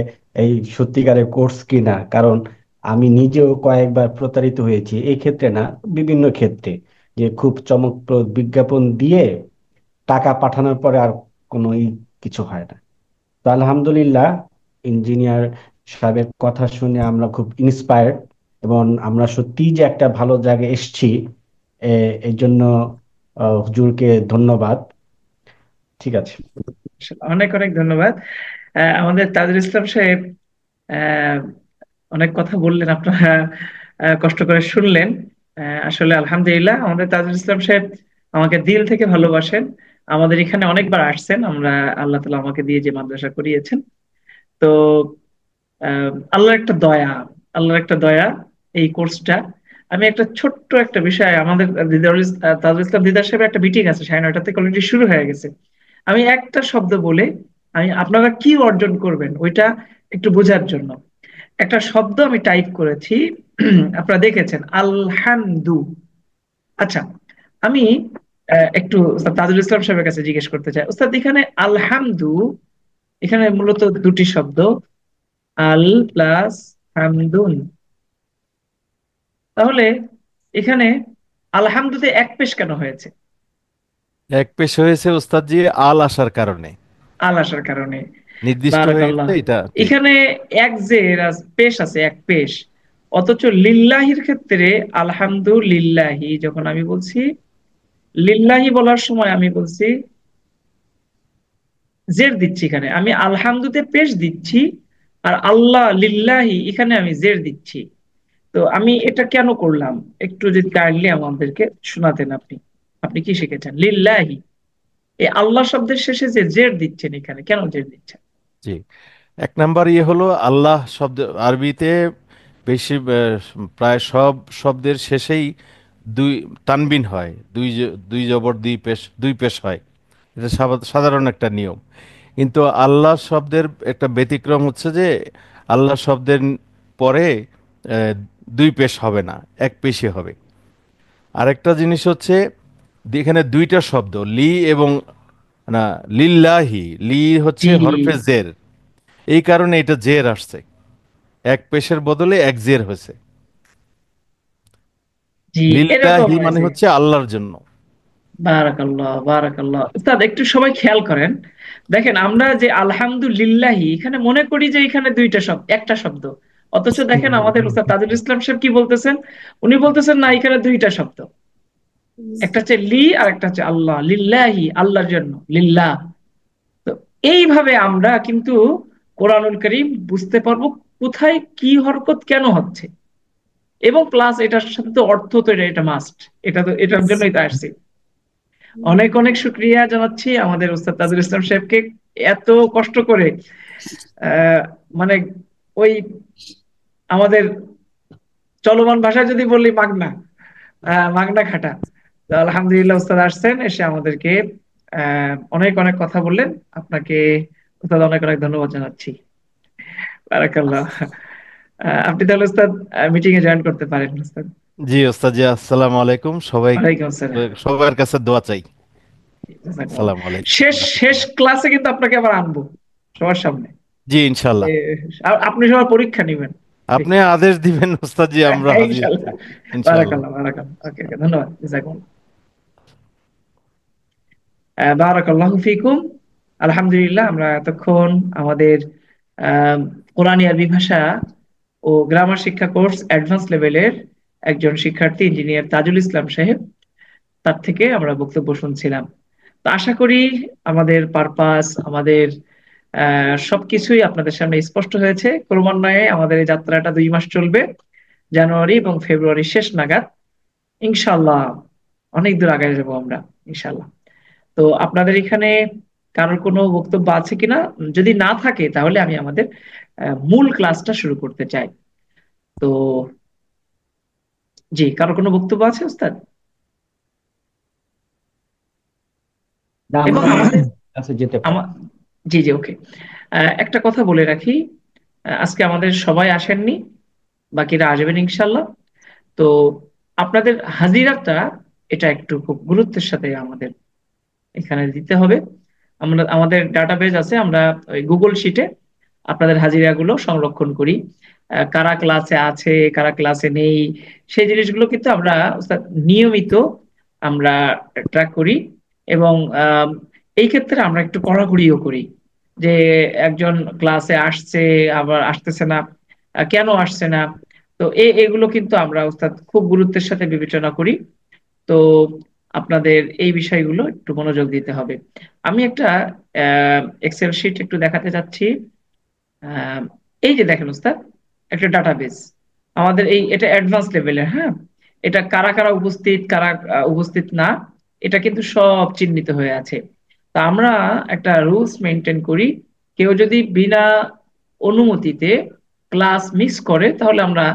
এই সত্যিকারের কোর্স কিনা। কারণ আমি নিজেও কয়েকবার প্রতারিত হয়েছি, এই ক্ষেত্রে না, বিভিন্ন ক্ষেত্রে, যে খুব চমকপ্রদ বিজ্ঞাপন দিয়ে টাকা পাঠানোর পরে আর কোনো কিছু হয় না। তো আলহামদুলিল্লাহ, ইঞ্জিনিয়ার সাহেবের কথা শুনে আমরা খুব ইন্সপায়ার্ড, এবং আমরা সত্যিই যে একটা ভালো জায়গায় এসেছি। এই জন্য হুজুরকে ধন্যবাদ। ঠিক আছে। অনেক অনেক ধন্যবাদ। আমাদের তাজুল ইসলাম সাহেব আহ, অনেক কথা বললেন, আপনারা কষ্ট করে শুনলেন। আসলে আলহামদুলিল্লাহ, আমাদের তাজুল ইসলাম সাহেব আমাকে দিল থেকে ভালোবাসেন। আমাদের এখানে অনেকবার আসছেন, আমরা আল্লাহ তালা আমাকে দিয়ে যে মাদ্রাসা করিয়েছেন। তো আল্লাহর একটা দয়া, আল্লাহর একটা দয়া এই কোর্সটা। আমি একটা ছোট্ট একটা বিষয়, আমাদের তাজুল ইসলাম দিদার সাহেবের একটা মিটিং আছে 9:30 থেকে, অলরেডি শুরু হয়ে গেছে। আমি একটা শব্দ বলে, আমি আপনারা কি অর্জন করবেন ওইটা একটু বোঝার জন্য একটা শব্দ আমি টাইপ করেছি। আপনারা দেখেছেন আলহামদু। আচ্ছা, আমি একটু ওস্তাদ তাজুল ইসলাম সাহেবের কাছে জিজ্ঞেস করতে চাই, ওস্তাদ এখানে আলহামদু, এখানে মূলত দুটি শব্দ, আল প্লাস হামদুন। তাহলে এখানে আলহামদুতে এক পেশ কেন হয়েছে? এক পেশ হয়েছে ওস্তাদজি আল আসার কারণে, আল আসার কারণে। নির্দিষ্ট হয়ে বারাকাল্লাহ। গেছে এটা ঠিক। এখানে এক জের পেশ আছে, এক পেশ। অথচ লিল্লাহির ক্ষেত্রে আলহামদুলিল্লাহি যখন আমি বলছি, লিল্লাহি বলার সময় আমি বলছি জের দিচ্ছি, এখানে আমি আলহামদুতে পেশ দিচ্ছি, আর আল্লাহ লিল্লাহি এখানে আমি জের দিচ্ছি। তো আমি এটা কেন করলাম, একটু যদি কাইন্ডলি আমাদেরকে শোনাতেন আপনি। আপনি কি শিখেছেন লিল্লাহি, এই আল্লাহ শব্দের শেষে যে জের দিচ্ছেন, এখানে কেন জের দিচ্ছেন? জি, এক নাম্বার ইয়ে হলো আল্লাহ শব্দ আরবিতে বেশি প্রায় সব শব্দের শেষেই দুই তানবিন হয়, দুই জবর দুই পেশ হয়। এটা সাধারণ একটা নিয়ম। কিন্তু আল্লাহ শব্দের একটা ব্যতিক্রম হচ্ছে যে আল্লাহ শব্দের পরে আহ, দুই পেশ হবে না, এক পেশই হবে। আরেকটা জিনিস হচ্ছে এখানে দুইটা শব্দ লি এবং না, লিল্লাহি, লি হচ্ছে জি হরফে জের, এই কারণে এটা জের আসছে, এক পেশের বদলে এক জের হয়েছে। জি, এরকম লিল্লাহি মানে হয়েছে। হচ্ছে আল্লাহর জন্য। বারাকাল্লাহ, বারাকাল্লাহ। উস্তাদ একটু সবাই খেয়াল করেন, দেখেন আমরা যে আলহামদুলিল্লাহি এখানে মনে করি যে এখানে দুইটা শব্দ, একটা শব্দ, অথচ দেখেন আমাদের উস্তাদ তাজুল ইসলাম সাহেব কি বলতেছেন, উনি বলতেছেন না এখানে দুইটা শব্দ, একটা হচ্ছে লি আর একটা হচ্ছে আল্লাহ, লিল্লাহি আল্লাহর জন্য, লিল্লাহ। তো এইভাবে আমরা কিন্তু কোরআনুল কারীম বুঝতে পারবো কোথায় কি হরকত কেন হচ্ছে, এবং প্লাস এটার সাথে তো অর্থ তো এটা মাস্ট, এটা তো এটার জন্যই তো আসছে। অনেক অনেক শুক্রিয়া জানাচ্ছি আমাদের ওস্তাদ তাজুল ইসলাম সাহেবকে, এত কষ্ট করে আহ মানে ওই আমাদের চলমান ভাষায় যদি বললি মাগনা, মাগনা খাটা। তো আলহামদুলিল্লাহ ওস্তাদ আসছেন, এসে আমাদেরকে অনেক অনেক কথা বললেন। আপনাকে ওস্তাদ অনেক অনেক ধন্যবাদ জানাচ্ছি। বারাকাল্লাহ। আপনি তাহলে ওস্তাদ মিটিং এ জয়েন করতে পারেন ওস্তাদ। জি ওস্তাদ জি, আসসালামু আলাইকুম সবাই, ওয়ালাইকুম আসসালাম। সবার কাছে দোয়া চাই। জাযাকাল্লাহ। আসসালামু আলাইকুম শেষ শেষ রাহমাতুল্লাহ। ক্লাসে কিন্তু আপনাকে আবার আনবো সবার সামনে। জি ইনশাল্লাহ। এ, আর আপনি সবার পরীক্ষা নিবেন। আপনি আদেশ দিবেন ওস্তাদ জি, আমরা হাজির আছি ইনশাল্লাহ। ইনশাল্লাহ। বারাকাল্লাহ, বারাকাল্লাহ। ওকে, ওকে, ধন্যবাদ, জাযাকুমুল্লাহ। বারাকাল্লাহু ফিকুম। আলহামদুলিল্লাহ, আমরা এতক্ষণ আমাদের আহ, কোরআনী আরবি ভাষা ও গ্রামার শিক্ষা কোর্স অ্যাডভান্স লেভেলের একজন শিক্ষার্থী ইঞ্জিনিয়ার তাজুল ইসলাম সাহেব, তার থেকে আমরা বক্তব্য শুনছিলাম। তো আশা করি আমাদের পারপাস, আমাদের সবকিছুই আপনাদের সামনে স্পষ্ট হয়েছে। ক্রমান্বয়ে আমাদের এই যাত্রাটা 2 মাস চলবে, জানুয়ারি এবং ফেব্রুয়ারি শেষ নাগাদ ইনশাল্লাহ অনেক দূর আগায় যাব আমরা, ইনশাল্লাহ। তো আপনাদের এখানে কারোর কোনো বক্তব্য আছে কিনা? যদি না থাকে তাহলে আমি আমাদের মূল ক্লাসটা শুরু করতে চাই। তো জি, কারোর কোনো বক্তব্য আছে ওস্তাদ? না, এবং আমরা আমাদের কাছে যেতে পারি। আমা জি, জি, ওকে। একটা কথা বলে রাখি, আজকে আমাদের সবাই আসেননি, বাকিরা আসবেন ইনশাল্লাহ। তো আপনাদের হাজিরাটা এটা একটু খুব গুরুত্বের সাথে আমাদের এখানে দিতে হবে। আমরা আমাদের ডাটাবেজ আছে, আমরা ওই গুগল শিটে আপনাদের হাজিরাগুলো সংরক্ষণ করি। কারা ক্লাসে আছে, কারা ক্লাসে নেই, সেই জিনিসগুলো কিন্তু আমরা ওস্তাদ নিয়মিত আমরা ট্র্যাক করি। এবং এই ক্ষেত্রে আমরা একটু কড়াকড়িও করি যে একজন ক্লাসে আসছে আবার আসতেছে না, কেন আসছে না। তো এগুলো কিন্তু আমরা ওস্তাদ খুব গুরুত্বের সাথে বিবেচনা করি। তো আপনাদের এই বিষয়গুলো একটু মনোযোগ দিতে হবে। আমি একটা এক্সেল শিট একটু দেখাতে চাচ্ছি। আহ, এই যে দেখেন উস্তাদ, একটা ডাটাবেস আমাদের, এটা অ্যাডভান্স লেভেলের, হ্যাঁ। এটা কারা কারা উপস্থিত, কারা উপস্থিত না, এটা কিন্তু সব চিহ্নিত হয়ে আছে। তা আমরা একটা রুলস মেনটেন করি, কেউ যদি বিনা অনুমতিতে ক্লাস মিস করে তাহলে আমরা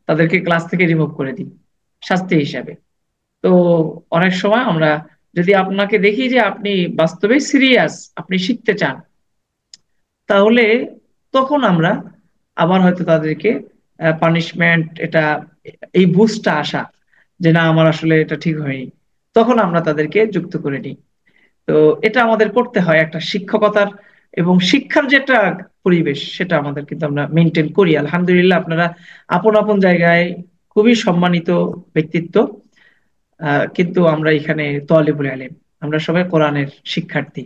তাদেরকে ক্লাস থেকে রিমুভ করে দিই শাস্তি হিসাবে। তো অনেক সময় আমরা যদি আপনাকে দেখি যে আপনি বাস্তবে সিরিয়াস, আপনি শিখতে চান, তাহলে তখন আমরা আবার হয়তো তাদেরকে পানিশমেন্ট, এটা এই বুঝটা আসা যে না আমার আসলে এটা ঠিক হয়নি, তখন আমরা তাদেরকে যুক্ত করে নিই। তো এটা আমাদের করতে হয় একটা শিক্ষকতার এবং শিক্ষার যে একটা পরিবেশ, সেটা আমাদের কিন্তু আমরা মেনটেন করি। আলহামদুলিল্লাহ, আপনারা আপন আপন জায়গায় খুবই সম্মানিত ব্যক্তিত্ব। কিন্তু আমরা এখানে তালিবুল ইলম, আমরা সবাই কোরআনের শিক্ষার্থী।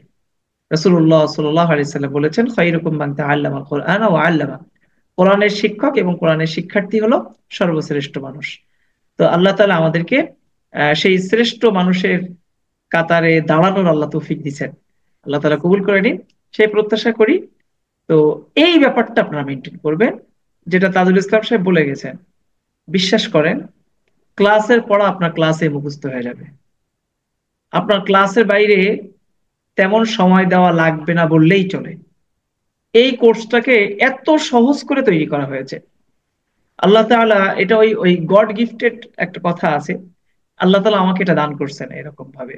রাসূলুল্লাহ সাল্লাল্লাহু আলাইহি সাল্লাম বলেছেন, খায়রুকুম মান তাআল্লামাল কুরআনা ওয়া আল্লামা। কোরআনের শিক্ষক এবং কোরআনের শিক্ষার্থী হলো সর্বশ্রেষ্ঠ মানুষ। তো আল্লাহ তাআলা আমাদেরকে সেই শ্রেষ্ঠ মানুষের কাতারে দাঁড়ানোর আল্লাহ তৌফিক দিচ্ছেন। আল্লাহ তাআলা কবুল করে নিন, সেই প্রত্যাশা করি। তো এই ব্যাপারটা আপনারা মেনটেন করবেন, যেটা তাজুল ইসলাম সাহেব বলে গেছেন। বিশ্বাস করেন, ক্লাসের পড়া আপনার ক্লাসে মুখস্থ হয়ে যাবে। আপনার ক্লাসের বাইরে তেমন সময় দেওয়া লাগবে না বললেই চলে। এই কোর্সটাকে এত সহজ করে তৈরি করা হয়েছে। আল্লাহ তাআলা এটা ওই ওই গড গিফটেড একটা কথা আছে, আল্লাহ তাআলা আমাকে এটা দান করছেন এরকম ভাবে।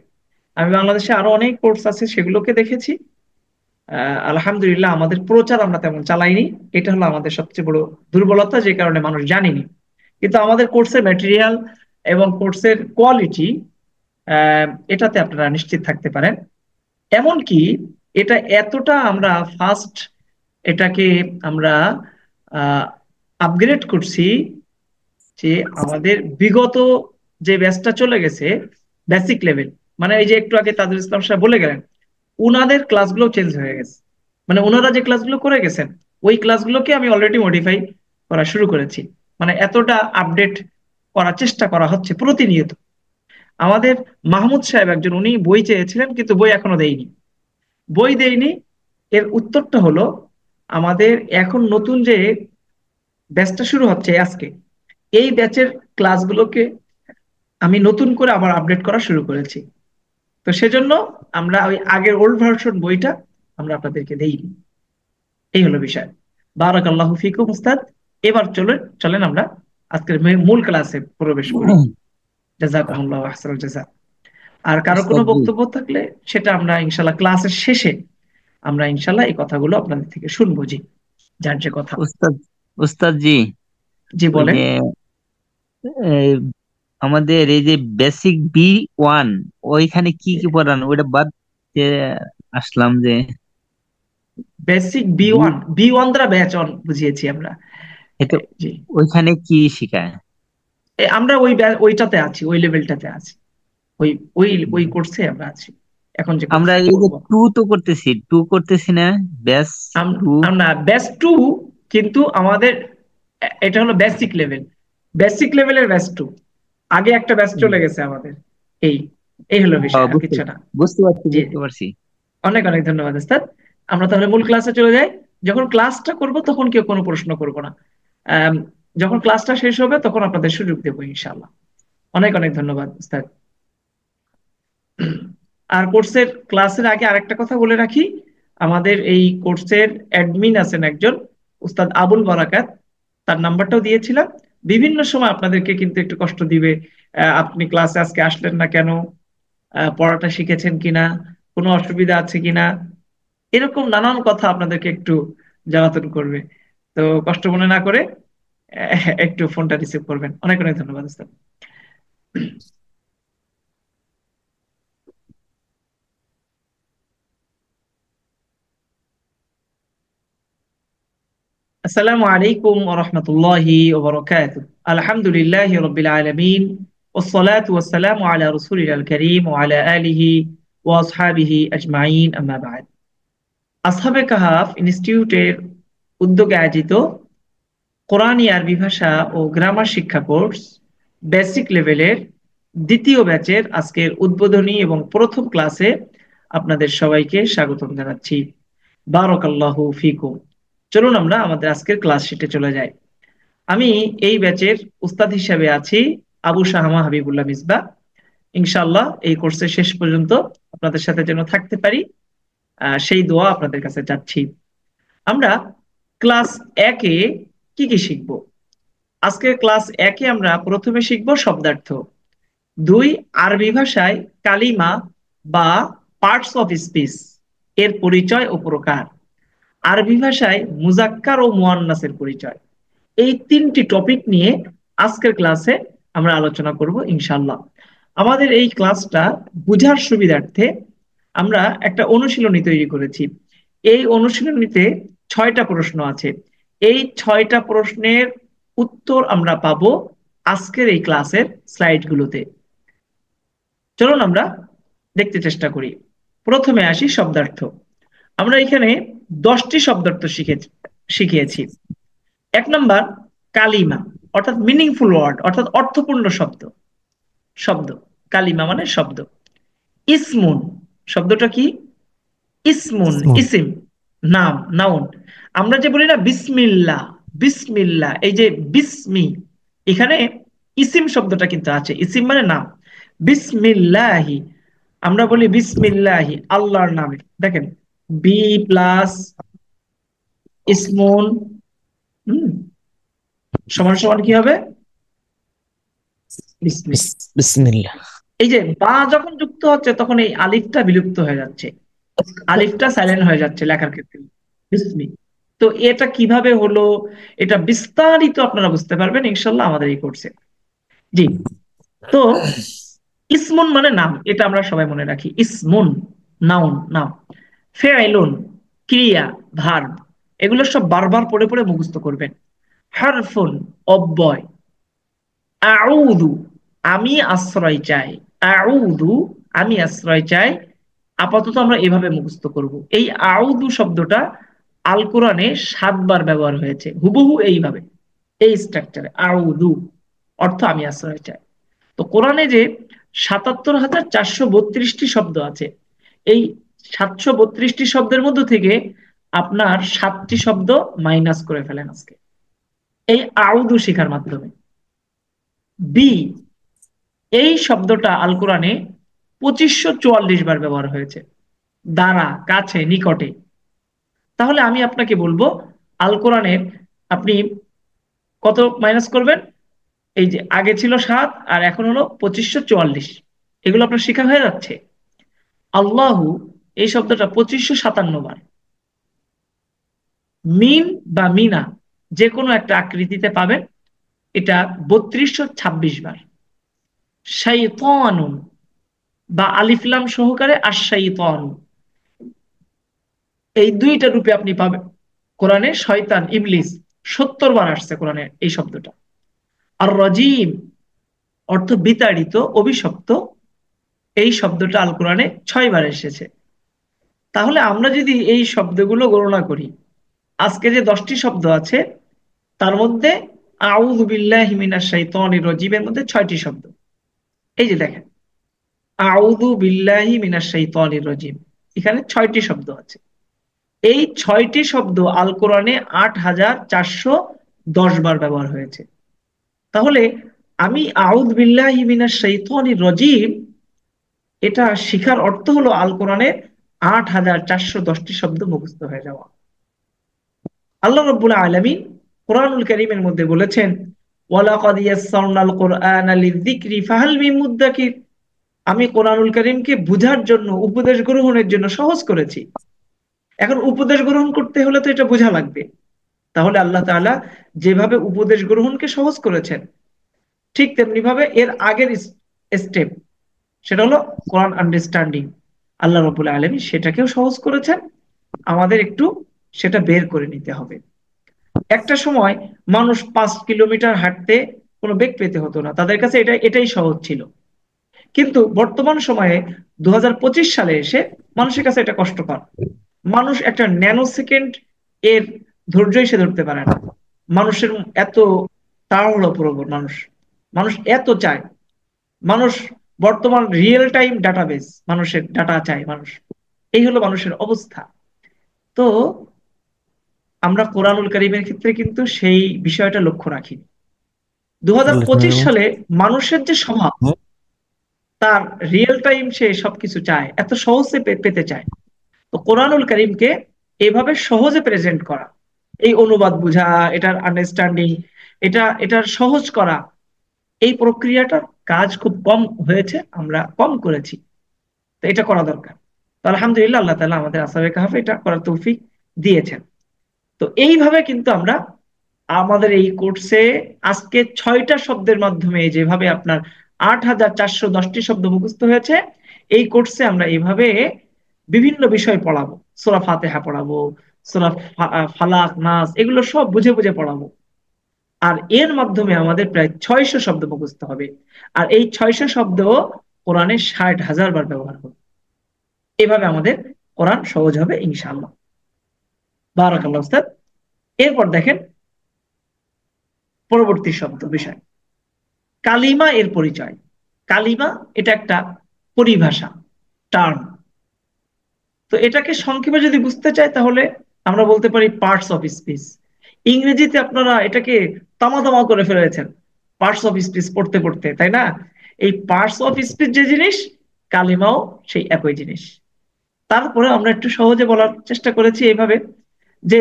আমি বাংলাদেশে আরো অনেক কোর্স আছে, সেগুলোকে দেখেছি। আলহামদুলিল্লাহ আমাদের প্রচার আমরা তেমন চালাইনি। এটা হলো আমাদের সবচেয়ে বড় দুর্বলতা, যে কারণে মানুষ জানেনি। কিন্তু আমাদের কোর্সের ম্যাটেরিয়াল এবং কোর্সের কোয়ালিটি, এটাতে আপনারা নিশ্চিত থাকতে পারেন। এমনকি এটা এতটা আমরা ফাস্ট, এটাকে আমরা আপগ্রেড করছি যে আমাদের বিগত যে ব্যাচটা চলে গেছে বেসিক লেভেল, মানে এই যে একটু আগে তাজুল ইসলাম সাহেব বলে গেলেন, উনাদের ক্লাসগুলো চেঞ্জ হয়ে গেছে। মানে ওনারা যে ক্লাসগুলো করে গেছেন ওই ক্লাসগুলোকে আমি অলরেডি মডিফাই করা শুরু করেছি। মানে এতটা আপডেট করার চেষ্টা করা হচ্ছে প্রতিনিয়ত। আমাদের মাহমুদ সাহেব একজন, উনি বই চেয়েছিলেন কিন্তু বই এখনো দেয়নি। বই দেয়নি, এর উত্তরটা হলো আমাদের এখন নতুন যে ব্যাচটা শুরু হচ্ছে আজকে, এই ব্যাচের ক্লাসগুলোকে আমি নতুন করে আবার আপডেট করা শুরু করেছি। তো সেজন্য আমরা ওই আগের ওল্ড ভার্সন বইটা আমরা আপনাদেরকে দেইনি। এই হলো বিষয়। বারাকাল্লাহু ফিকুম উস্তাদ। এবার চলেন চলেন আমরা আজকের মূল ক্লাসে প্রবেশ করি। জাযাকুমুল্লাহু আহসানাল জাযা। আর কারো কোনো উস্তাদ জি, বক্তব্য থাকলে সেটা আমরা ইনশাল্লাহ ক্লাসের শেষে আমরা ইনশাল্লাহ এই কথাগুলো আপনাদের থেকে শুনবো। জি, যার যে কথা। উস্তাদ উস্তাদ জি, জি ওই বলেন। যে এই আমাদের এই যে বেসিক B1 ওইখানে কি কি পড়ানো, ওইটা বাদ দিয়ে আসলাম যে basic B B one, B one দ্বারা ব্যাচ অন বুঝিয়েছি আমরা। এটা জি, ওইখানে কি শিখায়? আমরা ওইটাতে আছি, ওই লেভেলটাতে আছি। ওই ওই ওই কোর্সে আমরা আছি, এখন যে আমরা কোর্সটা এই যে করব। টু করতেছি না, ব্যাস টু। আমরা ব্যাচ টু, কিন্তু আমাদের এটা হলো বেসিক লেভেল। বেসিক লেভেলের ব্যাচ টু, আগে একটা ব্যাচ চলে গেছে আমাদের। এই এই হলো বিষয়, আর বুঝতে কিছু না। বুঝতে পারছি জি, বুঝতে পারছি। অনেক অনেক ধন্যবাদ ওস্তাদ। আমরা তাহলে মূল ক্লাসে চলে যাই। যখন ক্লাসটা করব তখন কেউ কোনো প্রশ্ন করবো না। আম, যখন ক্লাসটা শেষ হবে তখন আপনাদের সুযোগ দেবো ইনশাআল্লাহ। অনেক অনেক ধন্যবাদ ওস্তাদ। আর কোর্সের ক্লাসের আগে আরেকটা কথা বলে রাখি, আমাদের এই কোর্সের অ্যাডমিন আছেন একজন, উস্তাদ আবুল বারাকাত। তার নাম্বারটাও দিয়েছিলাম। বিভিন্ন সময় আপনাদেরকে কিন্তু একটু কষ্ট দিবে। আপনি ক্লাসে আজকে আসলেন না কেন, পড়াটা শিখেছেন কিনা, কোনো অসুবিধা আছে কিনা, এরকম নানান কথা আপনাদেরকে একটু জ্বালাতন করবে। তো কষ্ট মনে না করে একটু ফোনটা রিসিভ করবেন। অনেক অনেক ধন্যবাদ উস্তাদ। আসসালামু আলাইকুম ওয়া রাহমাতুল্লাহি ওয়া বারাকাতুহু। আলহামদুলিল্লাহি রাব্বিল আলামিন, ওয়াসসালাতু ওয়াসসালামু আলা রাসূলিল কারীম ওয়া আলা আলিহি ওয়া আসহাবিহি আজমাইন, আম্মা বা'দ। আসহাবে কাহাফ ইনস্টিটিউটের উদ্যোগে আয়োজিত কোরআনী আরবি ভাষা ও গ্রামার শিক্ষা কোর্স বেসিক লেভেলের দ্বিতীয় ব্যাচের আজকের উদ্বোধনী এবং প্রথম ক্লাসে আপনাদের সবাইকে স্বাগতম জানাচ্ছি। বারাকাল্লাহু ফিকুম। চলুন আমরা আমাদের আজকের ক্লাস শিটে চলে যাই। আমি এই ব্যাচের উস্তাদ হিসেবে আছি আবু শাহমা হাবিবুল্লাহ মিসবাহ। ইনশাআল্লাহ এই কোর্সের শেষ পর্যন্ত আপনাদের সাথে যেন থাকতে পারি, সেই দোয়া আপনাদের কাছে চাচ্ছি। আমরা ক্লাস একে কি কি শিখবো? আজকে ক্লাস একে আমরা প্রথমে শিখবো শব্দার্থ। দুই, আরবি ভাষায় কালিমা বা পার্টস অফ স্পিচ এর পরিচয় ও প্রকার। আরবি ভাষায় মুজাক্কার ও মুয়ান্নাসের পরিচয়। এই তিনটি টপিক নিয়ে আজকের ক্লাসে আমরা আলোচনা করব ইনশাআল্লাহ। আমাদের এই ক্লাসটা বুঝার সুবিধার্থে আমরা একটা অনুশীলনী তৈরি করেছি। এই অনুশীলনীতে 6টা প্রশ্ন আছে। এই 6টা প্রশ্নের উত্তর আমরা পাবো আজকের এই ক্লাসের স্লাইডগুলোতে। চলুন আমরা দেখতে চেষ্টা করি। প্রথমে আসি শব্দার্থ। আমরা এখানে 10টি শব্দার্থ শিখিয়েছি। 1 নাম্বার, কালিমা, অর্থাৎ মিনিংফুল ওয়ার্ড, অর্থাৎ অর্থপূর্ণ শব্দ। শব্দ, কালিমা মানে শব্দ। ইসমুন, শব্দটা কি? ইসমুন, ইসমুন। ইসিম, নাম, নাউন। আমরা যে বলি না বিসমিল্লাহ, বিসমিল্লাহ, এই যে বিসমি, এখানে ইসিম শব্দটা কিন্তু আছে। ইসিম মানে নাম। বিসমিল্লাহি, আমরা বলি বিসমিল্লাহি, আল্লাহর নামে। দেখেন, বি প্লাস ইসমুন, সমান সমান কি হবে? বিসমি। বিসমিল্লাহ। এই যে বা যখন যুক্ত হচ্ছে তখন এই আলিফটা বিলুপ্ত হয়ে যাচ্ছে, আলিফটা সাইলেন্ট হয়ে যাচ্ছে লেখার ক্ষেত্রে, বিসমি। তো এটা কিভাবে হলো, এটা বিস্তারিত আপনারা বুঝতে পারবেন ইনশাল্লাহ আমাদের এই কোর্সে। জি। তো ইসমুন মানে নাম, এটা আমরা সবাই মনে রাখি। ইসমুন নাউন, নাম। ফেআইলুন ক্রিয়া, ভার্ব, এগুলো সব বারবার পড়ে পড়ে মুখস্থ করবেন। হারফুন অব্যয়। আউযু আমি আশ্রয় চাই, আউযু আমি আশ্রয় চাই। আপাতত আমরা এভাবে মুখস্থ করব। এই আউযু শব্দটা আল কোরআনে 7 বার ব্যবহার হয়েছে, হুবহু এইভাবে, এই স্ট্রাকচারে। আউযু অর্থ আমি আশ্রয় চাই। তো কোরআনে যে 77,432টি শব্দ আছে, এই 732টি শব্দের মধ্য থেকে আপনার 7টি শব্দ মাইনাস করে ফেলেন আজকে এই আউযু শেখার মাধ্যমে। বি, এই শব্দটা আল কোরআনে 2544 বার ব্যবহার হয়েছে, দ্বারা, কাছে, নিকটে। তাহলে আমি আপনাকে বলবো আল কোরআনের আপনি কত মাইনাস করবেন? এই যে আগে ছিল 7 আর এখন হলো 2544, এগুলো আপনার শেখা হয়ে যাচ্ছে। আল্লাহু, এই শব্দটা 2557 বার। মিন বা মিনা যে কোনো একটা আকৃতিতে পাবেন, এটা 3226 বার। শাইতানুন বা আলিফলাম সহকারে আশ-শাইতান, এই দুইটা রূপে আপনি পাবেন কোরআনে। শয়তান, ইবলিস 70 বার আসছে কোরআনে এই শব্দটা। আর রাজিম অর্থ বিতাড়িত, অভিশপ্ত, এই শব্দটা আল কোরআনে 6 বার এসেছে। তাহলে আমরা যদি এই শব্দগুলো গণনা করি, আজকে যে 10টি শব্দ আছে তার মধ্যে আউযু বিল্লাহি মিনাশ শাইতানির রাজিমের মধ্যে 6টি শব্দ। এই যে দেখেন, আউযু বিল্লাহি মিনাশ শাইতানির রাজিম, এখানে 6টি শব্দ আছে। এই 6টি শব্দ আল কোরআনে 8410 বার ব্যবহার হয়েছে। তাহলে আমি আউযু বিল্লাহি মিনাশ শাইতানির রাজিম, এটা শিখার অর্থ হলো আল কোরআনে 8410টি শব্দ মুখস্থ হয়ে যাওয়া। আল্লাহ রাব্বুল আলামিন কোরআনুল কারীমের মধ্যে বলেছেন, ওয়ালাকাদ ইয়াসসারনাল কুরআনা লিযিকরি ফাহাল মিন মুদ্দাকির, আমি কোরআনুল কারীমকে বুঝার জন্য, উপদেশ গ্রহণের জন্য সহজ করেছি। এখন উপদেশ গ্রহণ করতে হলে তো এটা বোঝা লাগবে। তাহলে আল্লাহ তাআলা যেভাবে উপদেশ গ্রহণকে সহজ করেছেন, ঠিক তেমনি ভাবে এর আগের স্টেপ, সেটা হলো কোরআন আন্ডারস্ট্যান্ডিং, আল্লাহ রাব্বুল আলামিন সেটাকেও সহজ করেছেন। আমাদের একটু সেটা বের করে নিতে হবে। একটা সময় মানুষ 5 কিলোমিটার হাঁটতে কোনো বেগ পেতে হতো না, তাদের কাছে এটাই সহজ ছিল। কিন্তু বর্তমান সময়ে 2025 সালে এসে মানুষের কাছে এটা কষ্টকর। মানুষ একটা ন্যানো সেকেন্ড এর ধৈর্যই সে ধরতে পারে না। মানুষের এত তাড়াহুড়ো প্রবণ, মানুষ মানুষ এত চায়। মানুষ বর্তমান রিয়েল টাইম ডাটাবেস, মানুষের ডাটা চায় মানুষ। এই হলো মানুষের অবস্থা। তো আমরা কোরআনুল কারীমের ক্ষেত্রে কিন্তু সেই বিষয়টা লক্ষ্য রাখিনি। 2025 সালে মানুষের যে স্বভাব, তার রিয়েল টাইম সে সবকিছু চায়, এত সহজে পেতে চায়। তো কোরআনুল কারীমকে এভাবে সহজে প্রেজেন্ট করা, এই অনুবাদ বোঝা, এটার আন্ডারস্ট্যান্ডিং, এটার সহজ করা, এই প্রক্রিয়াটার কাজ খুব কম হয়েছে, আমরা কম করেছি। তো এটা করা দরকার। তো আলহামদুলিল্লাহ, আল্লাহ তাআলা আমাদের আসহাবে কাহফে এটা করার তৌফিক দিয়েছেন। তো এইভাবে কিন্তু আমরা আমাদের এই কোর্সে আজকে 6টা শব্দের মাধ্যমে যেভাবে আপনার 8410টি শব্দ মুখস্থ হয়েছে, এই কোর্সে আমরা এইভাবে বিভিন্ন বিষয় পড়াবো। সূরা ফাতিহা পড়াবো, সূরা ফালাক, নাস, এগুলো সব বুঝে বুঝে পড়াবো। আর এর মাধ্যমে আমাদের প্রায় 600 শব্দ মুখস্থ হবে। আর এই 600 শব্দ কোরআনে 60,000 বার ব্যবহার হবে। এভাবে আমাদের কোরআন সহজ হবে ইনশাআল্লাহ। বারাকাল্লাহ উস্তাদ। এরপর দেখেন পরবর্তী শব্দ বিষয়, কালিমা এর পরিচয়। কালিমা এটা একটা পরিভাষা, টার্ম। তো এটাকে সংক্ষেপে যদি বুঝতে চাই তাহলে আমরা বলতে পারি পার্টস অফ স্পিচ। ইংরেজিতে আপনারা এটাকে তামা তামা করে ফেলেছেন পার্টস অফ স্পিচ পড়তে পড়তে, তাই না? এই পার্টস অফ স্পিচ যে জিনিস, কালিমাও সেই একই জিনিস। তারপরে আমরা একটু সহজে বলার চেষ্টা করেছি এইভাবে যে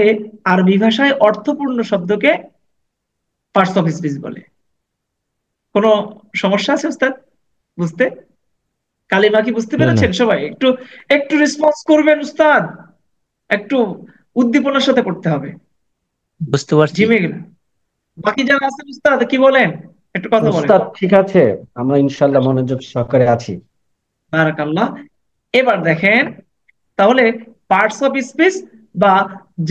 আরবি ভাষায় অর্থপূর্ণ শব্দকে পার্টস অফ স্পিচ বলে। কোনো সমস্যা আছে উস্তাদ বুঝতে? কালিমা কি বুঝতে না না, পেরেছেন সবাই? একটু একটু রেসপন্স করবেন উস্তাদ, একটু উদ্দীপনার সাথে পড়তে হবে। বুঝতে পারছি। জিমে গেলেন, বাকি যারা আছেন উস্তাদ কি বলেন, একটু কথা বলেন। উস্তাদ ঠিক আছে, আমরা ইনশাল্লাহ মনোযোগ সহকারে আছি। বারাকাল্লাহ। এবার দেখেন তাহলে পার্টস অফ স্পিচ বা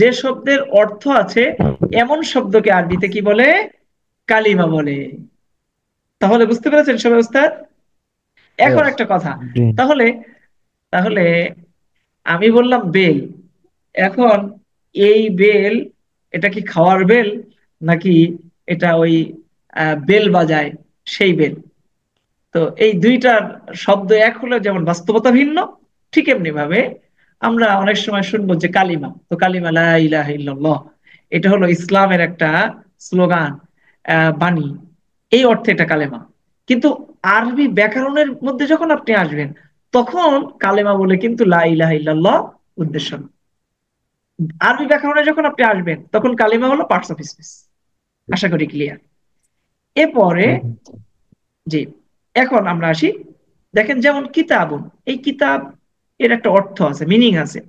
যে শব্দের অর্থ আছে এমন শব্দকে আরবিতে কি বলে? কালিমা বলে। তাহলে বুঝতে পেরেছেন সবাই উস্তাদ? এখন Yes. একটা কথা, জি। তাহলে তাহলে আমি বললাম বেল, এখন এই বেল এটা কি খাওয়ার বেল, নাকি এটা ওই বেল বাজায় সেই বেল? তো এই দুইটার শব্দ এক হলে যেমন বাস্তবতা ভিন্ন, ঠিক এমনি ভাবে আমরা অনেক সময় শুনবো যে কালিমা, তো কালিমা লা ইলাহা ইল্লাল্লাহ, এটা হলো ইসলামের একটা স্লোগান, বাণী, এই অর্থে এটা কালেমা। কিন্তু আরবি ব্যাকরণের মধ্যে যখন আপনি আসবেন তখন কালেমা বলে কিন্তু লা ইলাহা ইল্লাল্লাহ উদ্দেশ্য না। আরবি ব্যাকরণে যখন আপনি আসবেন তখন কালিমা হলো পার্টস অফ স্পিচ। আশা করি ক্লিয়ার। এরপরে জি, এখন আমরা আসি, দেখেন যেমন কিতাবুন, এই কিতাব এর একটা অর্থ আছে, মিনিং আছে,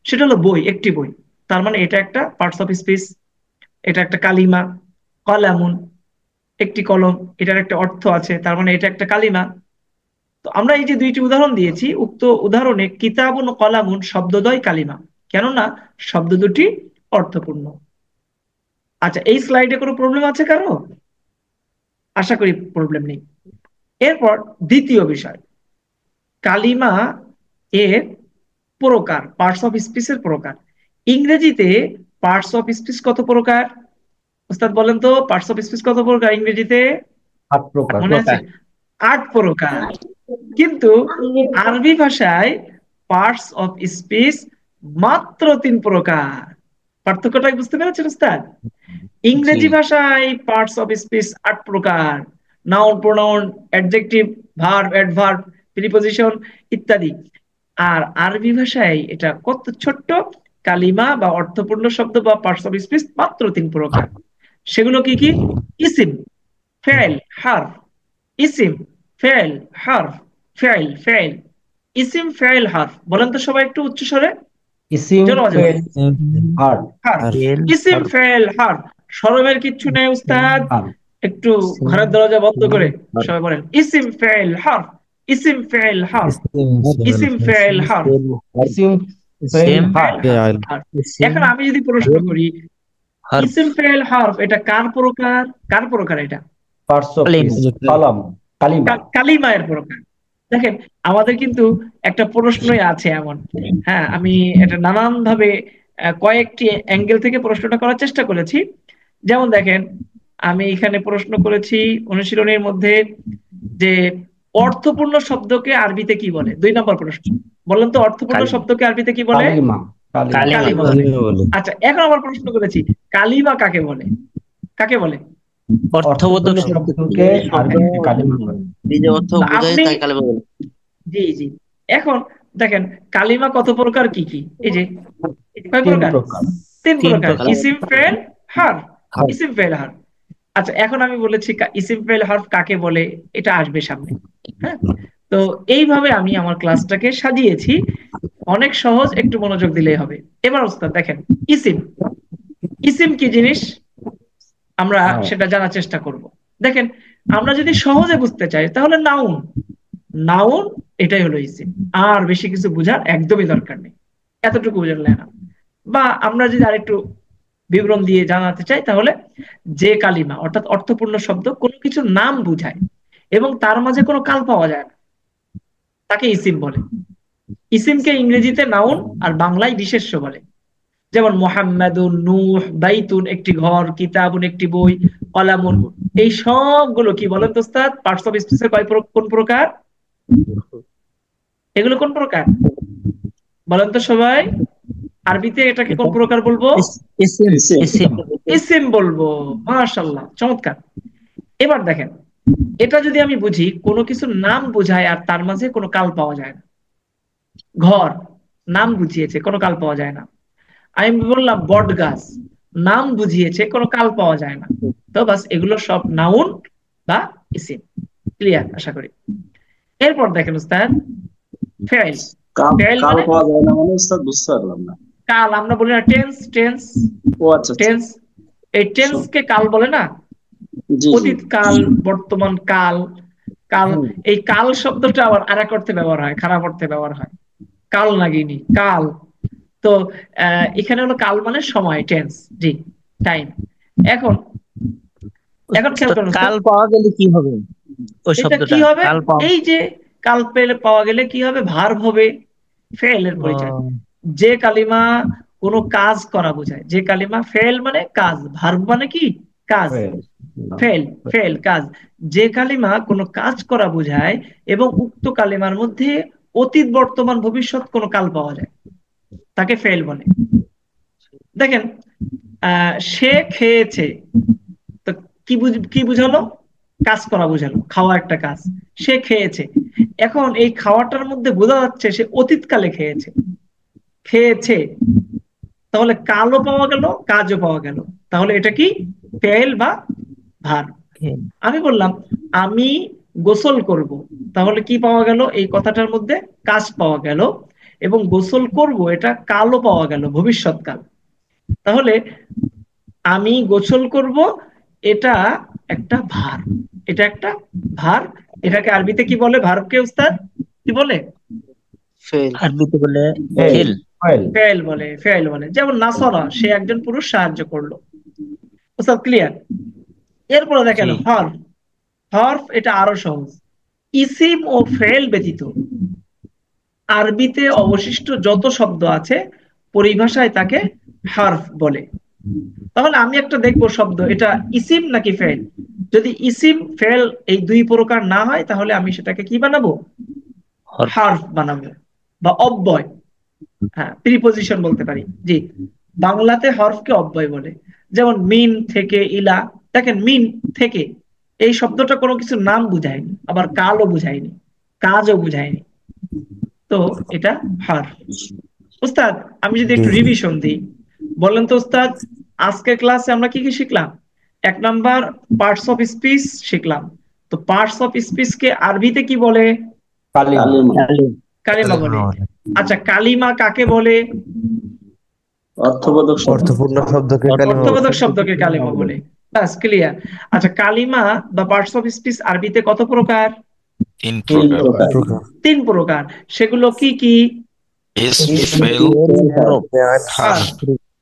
সেটা হলো বই, একটি বই। তার মানে এটা একটা পার্টস অফ স্পিচ, এটা একটা কালিমা। কলামুন, একটি কলম, এটার একটা অর্থ আছে, তার মানে এটা একটা কালিমা। তো আমরা এই যে দুইটি উদাহরণ দিয়েছি, উক্ত উদাহরণে কিতাবুন ও কলামুন শব্দদ্বয় কালিমা, কেননা শব্দ দুটি অর্থপূর্ণ। আচ্ছা, এই স্লাইডে কোনো প্রবলেম আছে কারো? আশা করি প্রবলেম নেই। এরপর দ্বিতীয় বিষয়, কালিমা এর প্রকার, পার্টস অফ স্পিচের প্রকার। ইংরেজিতে পার্টস অফ স্পিচ কত প্রকার? ওস্তাদ বলেন তো, পার্টস অফ স্পিচ কত প্রকার ইংরেজিতে? 8 প্রকার। মনে আছে? 8 প্রকার। কিন্তু আরবি ভাষায় পার্টস অফ স্পিচ মাত্র 3 প্রকার। পার্থক্যটা বুঝতে পেরেছেন ওস্তাদ? জি। ইংরেজি ভাষায় পার্টস অফ স্পিচ 8 প্রকার: noun, pronoun, adjective, verb, adverb, preposition ইত্যাদি। আর আরবি ভাষায় এটা কত ছোট্ট, কালিমা বা অর্থপূর্ণ শব্দ বা পার্টস অফ স্পিচ মাত্র 3 প্রকার। সেগুলো কি কি? ইসিম, ফেল, হারফ। ইসিম, ফেল, হারফ। ফেল, ফেল, ইসিম, ফেল, হারফ। বলেন তো সবাই একটু উচ্চ স্বরে, ইসিম, জোরে আওয়াজে ফেল, বলেন। হার্ফ। হারফ, আর ফেল, ইসিম, ফেল, হারফ। শরমের কিচ্ছু নেই উস্তাদ, হার্ফ। একটু ঘরের দরজা বন্ধ করে সবাই বলেন ইসিম, ফেল, হারফ। ইসিম, ফেল, হারফ। ইসিম, ফেল, হারফ। ইসিম, ফেল, সেম, ফেল, হার্ফ। হারফ, হারফ। সেম, এখন আমি যদি প্রশ্ন করি, হার্ফ, ইসিম, ফেল, হারফ এটা কার প্রকার? কার প্রকার এটা? Parts of Kalim, piece, column, কালিমা। কালিমা এর প্রকার। দেখেন আমাদের কিন্তু একটা প্রশ্নই আছে এমন, হ্যাঁ আমি এটা নানান ভাবে কয়েকটি অ্যাঙ্গেল থেকে প্রশ্নটা করার চেষ্টা করেছি। যেমন দেখেন, আমি এখানে প্রশ্ন করেছি অনুশীলনীর মধ্যে যে অর্থপূর্ণ শব্দকে আরবিতে কি বলে। 2 নম্বর প্রশ্ন, বললেন তো অর্থপূর্ণ কালিম, শব্দকে আরবিতে কি বলে? কালিমা, কালিমা। কালিমা, কালিমা বলে। আচ্ছা, এখন আবার প্রশ্ন করেছি কালিমা কাকে বলে? কাকে বলে? অর্থবোধক অর্থপূর্ণ শব্দ। শব্দকে আরবিতে কালিমা বলে। যে অর্থ তো বোঝায় আপনি, তাই কালিমা বলে। জি জি, এখন দেখেন কালিমা কত প্রকার, কি কি? এই যে কয় তিন প্রকার? প্রকার। 3 প্রকার: প্রকার। ইসিম, ফেল, হারফ। ইসিম, ফেল, হারফ। আচ্ছা, এখন আমি বলেছি ইসিম, ফেল, হারফ কাকে বলে, এটা আসবে সামনে। হ্যাঁ, তো এইভাবে আমি আমার ক্লাসটাকে সাজিয়েছি, অনেক সহজ, একটু মনোযোগ দিলেই হবে। এবার ওস্তাদ দেখেন, ইসিম, ইসিম কি জিনিস আমরা হ্যাঁ। সেটা জানার চেষ্টা করব। দেখেন, আমরা যদি সহজে বুঝতে চাই তাহলে নাউন, নাউন এটাই হলো ইসিম। আর বেশি কিছু বোঝার একদমই দরকার নেই, এতটুকু বুঝলে না। বা আমরা যদি আরেকটু বিবরণ দিয়ে জানাতে চাই তাহলে যে কালিমা অর্থাৎ অর্থপূর্ণ শব্দ কোনো কিছুর নাম বুঝায় এবং তার মাঝে কোনো কাল পাওয়া যায় না, তাকে ইসিম বলে। ইসিমকে ইংরেজিতে নাউন আর বাংলায় বিশেষ্য বলে। যেমন মোহাম্মদুন, নূহ, বাইতুন একটি ঘর, কিতাবুন একটি বই, কলামুন, এই সবগুলো কি বলেন তো ওস্তাদ? পার্টস অফ স্পিচের কোন প্রকার? এগুলো কোন প্রকার বলেন তো সবাই? আরবিতে এটাকে কোন প্রকার বলবো? ইসিম, ইসিম, ইসিম বলবো। মাশাআল্লাহ, চমৎকার। এবার দেখেন, এটা যদি আমি বুঝি কোনো কিছুর নাম বোঝায় আর তার মাঝে কোনো কাল পাওয়া যায় না। ঘর, নাম বুঝিয়েছে, কোনো কাল পাওয়া যায় না। আমি বললাম বট গাছ, নাম বুঝিয়েছে, কোনো কাল পাওয়া যায় না। তো বাস, এগুলো সব নাউন বা ইসিম। ক্লিয়ার আশা করি। এরপর দেখেন উস্তাদ, ফেল। কাল ফেল কাল মানে পাওয়া যায় না মানে উস্তাদ বুঝতে পারলাম না। কাল, আমরা বলি না টেন্স, টেন্স, ও আচ্ছা আচ্ছা। টেন্স, এই টেন্স কে কাল বলে না, জি জি। অতীত কাল, বর্তমান কাল, কাল। হুম। এই কাল শব্দটা আবার আরেক অর্থে ব্যবহার হয়, খারাপ অর্থে ব্যবহার হয়, কাল নাগিনী, কাল। তো এখানে হলো কাল মানে সময়, টেন্স, জি, টাইম। এখন এখন খেয়াল তো করুন উস্তাদ, কাল পাওয়া গেলে কি হবে ওই এটা কি শব্দটা? হবে? কাল পাওয়া এই যে কাল পেলে পাওয়া গেলে কি হবে? ভার্ব হবে, ফেলের পরিচয়। ও, যে কালিমা কোনো কাজ করা বোঝায়, যে কালিমা, ফেল মানে কাজ, ভার্ব মানে কি কাজ, ফেল। ফেল, ফেল কাজ। যে কালিমা কোনো কাজ করা বোঝায় এবং উক্ত কালিমার মধ্যে অতীত, বর্তমান, ভবিষ্যৎ কোনো কাল পাওয়া যায়, তাকে ফেল বলে। দেখেন, সে খেয়েছে, তো কি বুঝালো? কাজ করা বোঝালো, খাওয়া একটা কাজ। সে খেয়েছে, এখন এই খাওয়াটার মধ্যে বোঝা যাচ্ছে সে অতীতকালে খেয়েছে, খেয়েছে। তাহলে কালও পাওয়া গেল, কাজও পাওয়া গেল। তাহলে এটা কি? ফেল বা ভার্ব। ফেল। আমি বললাম আমি গোসল করব, তাহলে কি পাওয়া গেল? এই কথাটার মধ্যে কাজ পাওয়া গেল, এবং গোসল করব এটা কালও পাওয়া গেল, ভবিষ্যৎকাল। তাহলে আমি গোসল করব, এটা একটা ভার্ব, এটা একটা ভার্ব। এটাকে আরবিতে কি বলে? ভার্বকে উস্তাদ কি বলে? আরবিতে বলে ফেল। ফেল। ফেল। ফেল বলে, ফেল বলে। যেমন নাসরা, সে একজন পুরুষ সাহায্য করলো। উস্তাদ ক্লিয়ার? এরপরে দেখেন জি। হরফ। হরফ এটা আরো সহজ। ইসিম ও ফেল ব্যতীত আরবিতে অবশিষ্ট যত শব্দ আছে পরিভাষায় তাকে হরফ বলে। তাহলে আমি একটা দেখবো শব্দ, এটা ইসিম নাকি ফেল। যদি ইসিম ফেল এই দুই প্রকার না হয়, তাহলে আমি সেটাকে কি বানাবো? হরফ। হরফ বানাবো, বা অব্যয়। হ্যাঁ, প্রিপোজিশন বলতে পারি, জি। বাংলাতে হরফকে অব্যয় বলে। যেমন মিন থেকে ইলা, দেখেন মিন থেকে, এই শব্দটা কোনো কিছু নাম বুঝায়নি, আবার কালও বুঝায়নি, কাজও বুঝায়নি, তো এটা হরফ। উস্তাদ আমি যদি একটু রিভিশন দিই, বলেন তো উস্তাদ, আজকের ক্লাসে আমরা কি কি শিখলাম? 1 নাম্বার পার্টস অফ স্পিচ শিখলাম। তো পার্টস অফ স্পিচ কে আরবিতে কি বলে? কালিমা। কালিমা। কালিমা বলে। আচ্ছা, কালিমা কাকে বলে? অর্থবোধক শব্দ। অর্থপূর্ণ শব্দকে কালিমা বলে। অর্থবোধক শব্দকে কালিমা বলে। ব্যাস, ক্লিয়ার। আচ্ছা, কালিমা বা পার্টস অফ স্পিচ আরবিতে কত প্রকার? 3 তিন প্রকার। প্রকার। 3 প্রকার। সেগুলো কি কি? اسم اسم فعل হরফ। حرف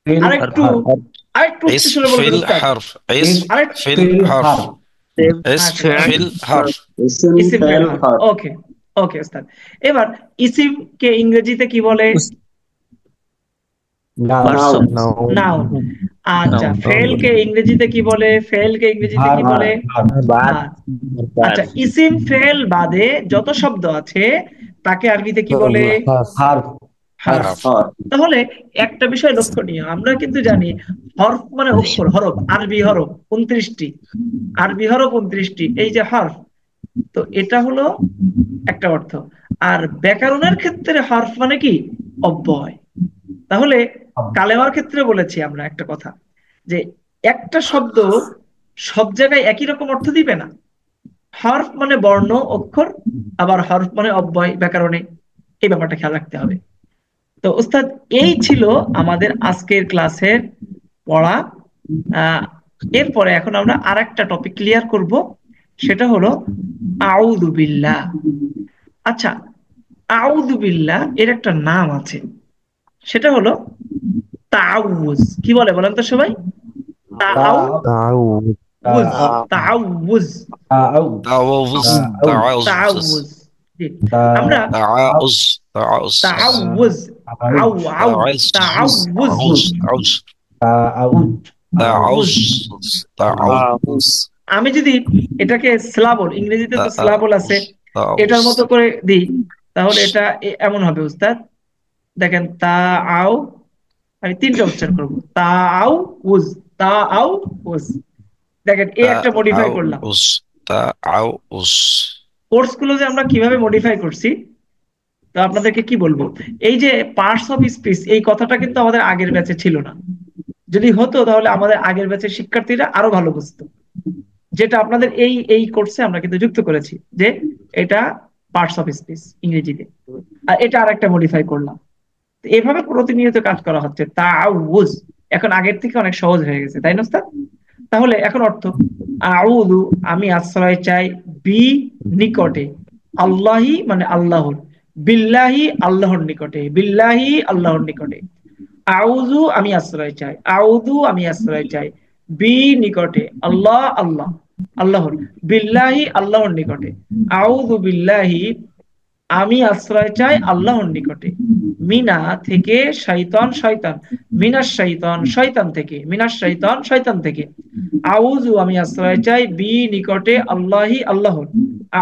ফেল আরেকটু আরেকটু উচ্চ اسم স্বরে বলবেন فعل উস্তাদ। حرف اسم আরেকটু فعل ফেল حرف হার্ফ। اسم আচ্ছা, فعل حرف ইসিম ইসিম ফেল ফেল হরফ। ওকে, ওকে উস্তাদ। এবার ইসিম কে ইংরেজিতে কি বলে? নাউন। পার্সন। নাউন। নাউন। আচ্ছা, নাউন। ফেল কে ইংরেজিতে কি বলে? ফেল কে ইংরেজিতে কি ভার্ব। বলে? বাদ। ভার্ব। আচ্ছা, ইসিম ফেল বাদে যত শব্দ আছে তাকে আরবিতে কি বলে? হার্ফ। হরফ। حرف হরফ। তাহলে একটা বিষয় লক্ষণীয়, আমরা কিন্তু জানি হরফ মানে অক্ষর, হরফ, আরবি হরফ 29টি, আরবি হরফ 29টি, এই যে হরফ। তো এটা হলো একটা অর্থ। আর ব্যাকরণের ক্ষেত্রে হরফ মানে কি? অব্যয়। তাহলে কালেমার ক্ষেত্রে বলেছি আমরা একটা কথা, যে একটা শব্দ সব জায়গায় একই রকম অর্থ দিবে না। হরফ মানে বর্ণ, অক্ষর, আবার হরফ মানে অব্যয় ব্যাকরণে, এই ব্যাপারটা খেয়াল রাখতে হবে। তো উস্তাদ, এই ছিল আমাদের আজকের ক্লাসের পড়া। এরপরে এখন আমরা আরেকটা টপিক ক্লিয়ার করব, সেটা হলো আউযু বিল্লাহ। আচ্ছা, আউযু বিল্লাহ এর একটা নাম আছে, সেটা হলো তাআউযু। কি বলে বলেন তো সবাই? তাআউযু, তাআউযু, تعوذ تعوذ তাআউযু। জি, আমরা تعوذ تعوذ তাআউযু, আউ আউ, তাআউযু, تعوذ تعوذ আমি যদি এটাকে সিলাবল, ইংরেজিতে তো সিলাবল আছে, এটার মতো করে দিই, তাহলে এটা এমন হবে উস্তাদ। দেখেন, তা আও, আমি 3টা উচ্চারণ করবো, তা আও উজ, তা আও উজ। দেখেন, এই একটা মডিফাই করলাম। تعوذ কোর্স গুলো যে আমরা কিভাবে মডিফাই করছি, তো আপনাদেরকে কি বলবো, এই যে পার্টস অফ স্পিচ, এই কথাটা কিন্তু আমাদের আগের ব্যাচে ছিল না। যদি হতো তাহলে আমাদের আগের ব্যাচের শিক্ষার্থীরা আরো ভালো বুঝতো। যেটা আপনাদের এই এই কোর্সে আমরা কিন্তু যুক্ত করেছি, যে এটা পার্টস অফ স্পিচ ইংরেজিতে, আর এটা আরেকটা মডিফাই করলাম। তো এভাবে প্রতিনিয়ত কাজ করা হচ্ছে। তাআউযু এখন আগের থেকে অনেক সহজ হয়ে গেছে, তাই না ওস্তাদ? তাহলে এখন অর্থ, আউযু আমি আশ্রয় চাই, বি নিকটে, আল্লাহি মানে আল্লাহর, বিল্লাহি আল্লাহর নিকটে, বিল্লাহি আল্লাহর নিকটে। আউযু আমি আশ্রয় চাই, আউযু আমি আশ্রয় চাই, বি নিকটে, আল্লাহ আল্লাহ আল্লাহর, বিল্লাহি আল্লাহর নিকটে, আউযু বিল্লাহি আমি আশ্রয় চাই আল্লাহর নিকটে, মিনা থেকে শয়তান শয়তান, মিনাশ শয়তান শয়তান থেকে, মিনাশ শয়তান শয়তান থেকে। আউযু আমি আশ্রয় চাই, বি নিকটে, আল্লাহি আল্লাহর,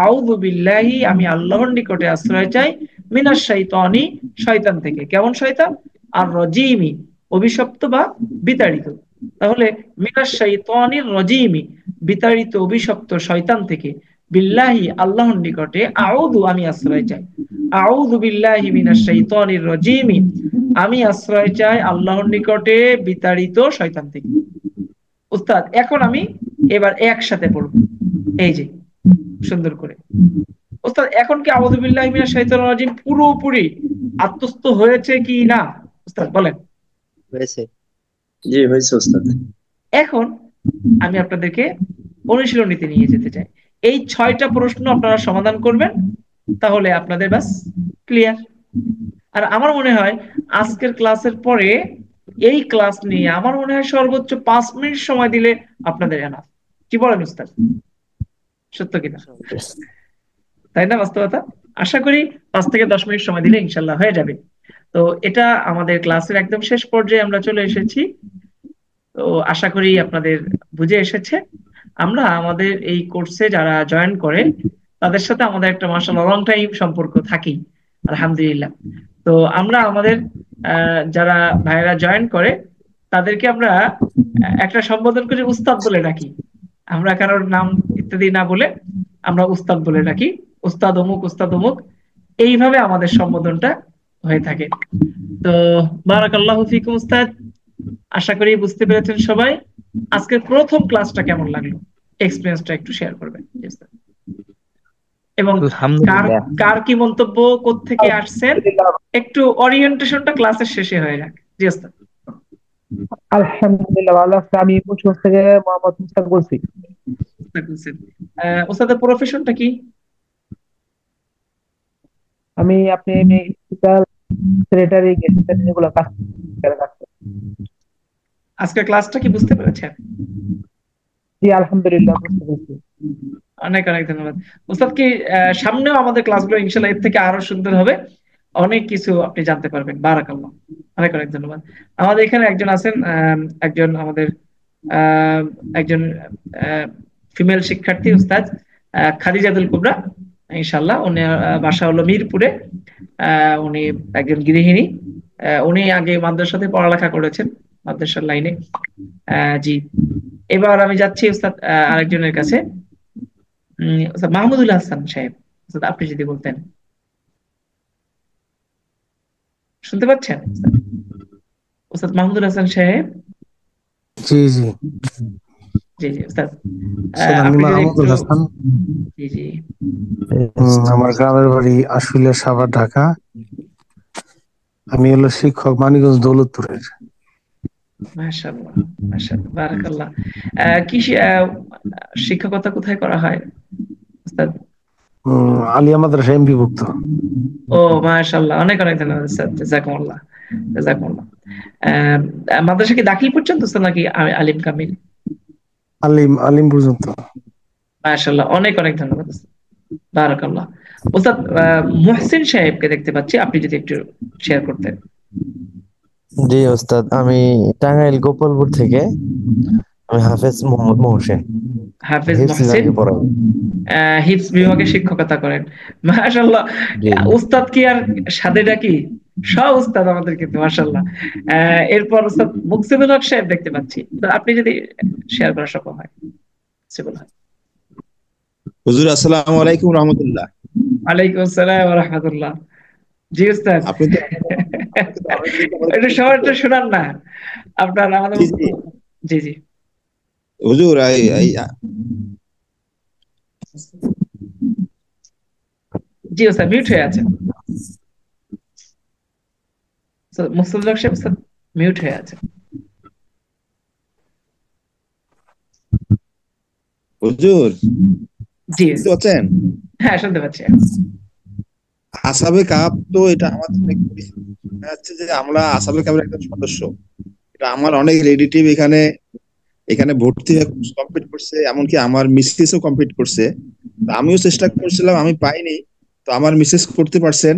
আউযু বিল্লাহি আমি আল্লাহর নিকটে আশ্রয় চাই, মিনাশ শয়তানি শয়তান থেকে। কেমন শয়তান? আর রজিমি অভিশপ্ত বা বিতাড়িত। তাহলে মিনাশ শাইতানির রজিমি বিতাড়িত অভিশপ্ত শয়তান থেকে, বিল্লাহি আল্লাহর নিকটে, আউযু আমি আশ্রয় চাই, আউযু বিল্লাহি মিনাশ শাইতানির রজিমি আমি আশ্রয় চাই আল্লাহর নিকটে বিতাড়িত শয়তান থেকে। উস্তাদ এখন আমি এবার একসাথে পড়ব, এই যে সুন্দর করে। উস্তাদ এখন কি আউযু বিল্লাহি মিনাশ শাইতানির রাজিম পুরোপুরি আত্মস্থ হয়েছে কি না উস্তাদ বলেন? হয়েছে। জি হয়েছে ওস্তাদ। এখন আমি আপনাদেরকে অনুশীলনীতে নিয়ে যেতে চাই। এই 6টা প্রশ্ন আপনারা সমাধান করবেন, তাহলে আপনাদের ব্যাস ক্লিয়ার। আর আমার মনে হয় আজকের ক্লাসের পরে এই ক্লাস নিয়ে আমার মনে হয় সর্বোচ্চ 5 মিনিট সময় দিলে আপনাদের এনাফ। কি বলেন উস্তাদ? সত্য কিনা? তাই না বাস্তবতা? আশা করি 5 থেকে 10 মিনিট সময় দিলে ইনশাল্লাহ হয়ে যাবে। তো এটা আমাদের ক্লাসের একদম শেষ পর্যায়ে আমরা চলে এসেছি। তো আশা করি আপনাদের বুঝে এসেছে। আমরা আমাদের এই কোর্সে যারা জয়েন করে তাদের সাথে আমাদের একটা মাশাআল্লাহ লং টাইম সম্পর্ক থাকি, আলহামদুলিল্লাহ। তো আমরা আমাদের যারা ভাইরা জয়েন করে তাদেরকে আমরা একটা সম্বোধন করে উস্তাদ বলে ডাকি। আমরা কারোর নাম ইত্যাদি না বলে আমরা উস্তাদ বলে ডাকি, উস্তাদ অমুক, উস্তাদ অমুক, এইভাবে আমাদের সম্বোধনটা হয়ে থাকে। তো বারাকাল্লাহু ফিকুম উস্তাদ, আশা করি বুঝতে পেরেছেন সবাই। আজকের প্রথম ক্লাসটা কেমন লাগলো, এক্সপেরিয়েন্সটা একটু শেয়ার করবেন এবং কার আলহামদুলিল্লাহ। কার কি মন্তব্য, কোত্থেকে আসছেন, একটু ওরিয়েন্টেশনটা ক্লাসের শেষে হয়ে যাক। জি ওস্তাদ। আলহামদুলিল্লাহ ভালো আছে। আমি মুন্সিগঞ্জ থেকে মোহাম্মদ মুস্তাক বলছি। ওস্তাদের প্রফেশনটা কি? আমি আপনি সেক্রেটারি এগুলো কাজ করি। আজকের ক্লাসটা কি বুঝতে পেরেছেন? জি আলহামদুলিল্লাহ বুঝতে পেরেছি। অনেক অনেক ধন্যবাদ ওস্তাদ। কি সামনেও আমাদের ক্লাসগুলো ইনশাআল্লাহ এর থেকে আরো সুন্দর হবে, অনেক কিছু আপনি জানতে পারবেন। বারাকাল্লাহ, অনেক অনেক ধন্যবাদ। আমাদের এখানে একজন আছেন, একজন আমাদের একজন ফিমেল শিক্ষার্থী উস্তাদ খাদিজাতুল কুবরা, ইনশাআল্লাহ। উনি বাসা হলো মিরপুরে, উনি একজন গৃহিণী। উনি আগে মাদ্রাসাতে পড়ালেখা করেছেন, মাদ্রাসার লাইনে। জি, এবার আমি যাচ্ছি উস্তাদ আরেকজনের কাছে, উস্তাদ মাহমুদুল হাসান সাহেব। উস্তাদ আপনি যদি বলতেন। শুনতে পাচ্ছেন উস্তাদ মাহমুদুল হাসান সাহেব? জি জি জি জি উস্তাদ, আমি আপনি যদি মাহমুদুল একটু। হাসান। জি জি আমার গ্রামের বাড়ি আশুলিয়া, সাভার, ঢাকা। আমি হলো শিক্ষক, মানিকগঞ্জ দৌলতপুরের। মাশাআল্লাহ মাশাআল্লাহ বারাকাল্লাহ। কি শিক্ষকতা কোথায় করা হয় উস্তাদ? আলিয়া মাদ্রাসা এমপিভুক্ত। ও মাশাআল্লাহ, অনেক অনেক ধন্যবাদ স্যার, জাযাকুমুল্লাহ জাযাকুমুল্লাহ। মাদ্রাসা কি দাখিল পর্যন্ত উস্তাদ নাকি আলিম কামিল? আলিম আলিম পর্যন্ত। মাশাআল্লাহ, অনেক অনেক ধন্যবাদ উস্তাদ, বারাকাল্লাহ। উস্তাদ মুহসিন সাহেবকে দেখতে পাচ্ছি, আপনি যদি একটু শেয়ার করতেন। জি ওস্তাদ, আমি টাঙ্গাইল গোপালপুর থেকে। আমি হাফেজ মোহাম্মদ মহসিন, হাফেজ হিফজ মহসিন, বিভাগে পড়াই। হিফজ বিভাগে শিক্ষকতা করেন। মাশাআল্লাহ, জি উস্তাদ কি আর সাদে ডাকি, সব উস্তাদ আমাদের কিন্তু মাশাআল্লাহ। এরপর উস্তাদ মুকসিদুল হক সাহেব দেখতে পাচ্ছি, তো আপনি যদি শেয়ার করা সম্ভব হয়। হুজুর আসসালামু আলাইকুম রাহমাতুল্লাহ। ওয়ালাইকুম আসসালাম ওয়া রাহমাতুল্লাহ। জি উস্তাদ, আপনি তো একটু সবারটা শোনান না আপনার আমাদের। জি জি হুজুর জি ওস্তাদ মিউট হয়ে আছেন। মুস্তাফিজুর সাহেব ওস্তাদ মিউট হয়ে আছেন। হুজুর জি শুনতে পাচ্ছেন? হ্যাঁ শুনতে পাচ্ছি। আসাবে কাপ তো এটা আমাদের অনেক পরিচিত। দেখা যাচ্ছে যে আমরা আসাবে কাপের একজন সদস্য। এটা আমার অনেক রিলেটিভ এখানে এখানে ভর্তি হয়ে কমপ্লিট করছে, এমনকি আমার মিসেসও কমপ্লিট করছে। তো আমিও চেষ্টা করছিলাম, আমি পাইনি। তো আমার মিসেস করতে পারছেন,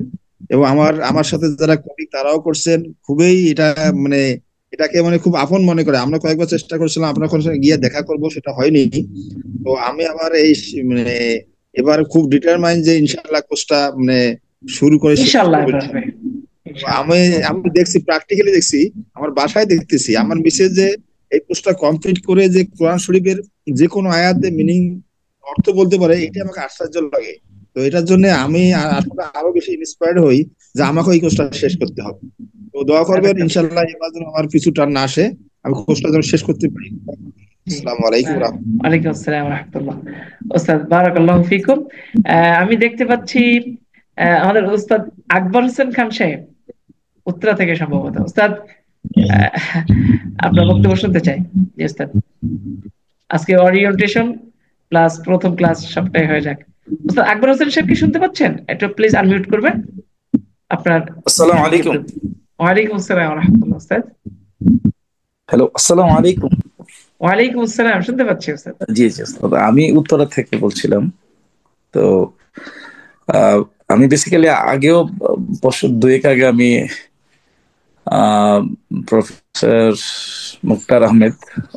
এবং আমার আমার সাথে যারা কলিগ তারাও করছেন। খুবই এটা মানে এটাকে মানে খুব আপন মনে করে। আমরা কয়েকবার চেষ্টা করছিলাম আপনার সঙ্গে গিয়ে দেখা করব, সেটা হয়নি। তো আমি আমার মানে এবার খুব ডিটারমাইন্ড যে ইনশাআল্লাহ কোর্সটা মানে শুরু করে শেষ ইনশাআল্লাহ করবো। এবার হবে। তো আমি আমি দেখছি, প্র্যাকটিক্যালি দেখছি, আমার বাসায় দেখতেছি আমার মিসেস যে এই কোর্সটা কমপ্লিট করে যে কোরআন শরীফের যে কোনো আয়াতের মিনিং অর্থ বলতে পারে, এটা আমাকে আশ্চর্য লাগে। তো এটার জন্য আমি আসলে আরো বেশি ইন্সপায়ার্ড হই যে আমাকে এই কোর্সটা শেষ করতে হবে। তো দোয়া করবেন ইনশাআল্লাহ এবার যেন আমার পিছু টান না আসে, আমি কোর্সটা যেন শেষ করতে পারি। আসসালামু আলাইকুম ওয়া রাহমাতুল্লাহ। ওয়ালাইকুম আসসালাম ওয়া রাহমাতুল্লাহ। ওস্তাদ বারাকাল্লাহু ফিকুম। আমি দেখতে পাচ্ছি আমাদের ওস্তাদ আকবর হোসেন খান সাহেব উত্তরা থেকে সম্ভবত। ওস্তাদ আপনার বক্তব্য শুনতে চাই। জি ওস্তাদ, আজকে ওরিয়েন্টেশন প্লাস প্রথম ক্লাস সবটাই হয়ে যাক। ওস্তাদ আকবর হোসেন সাহেব কি শুনতে পাচ্ছেন? একটু প্লিজ আনমিউট করবেন আপনার। আসসালামু আলাইকুম। ওয়ালাইকুম আসসালাম ওয়া রাহমাতুল্লাহ। ওস্তাদ হ্যালো, আসসালামু আলাইকুম। ওয়ালাইকুম আসসালাম, শুনতে পাচ্ছি ওস্তাদ। জি জি ওস্তাদ, আমি উত্তরা থেকে বলছিলাম। তো আহ, আমি বেসিক্যালি আগেও বছর দুয়েক আগে আমি প্রফেসর মুক্তার আহমেদ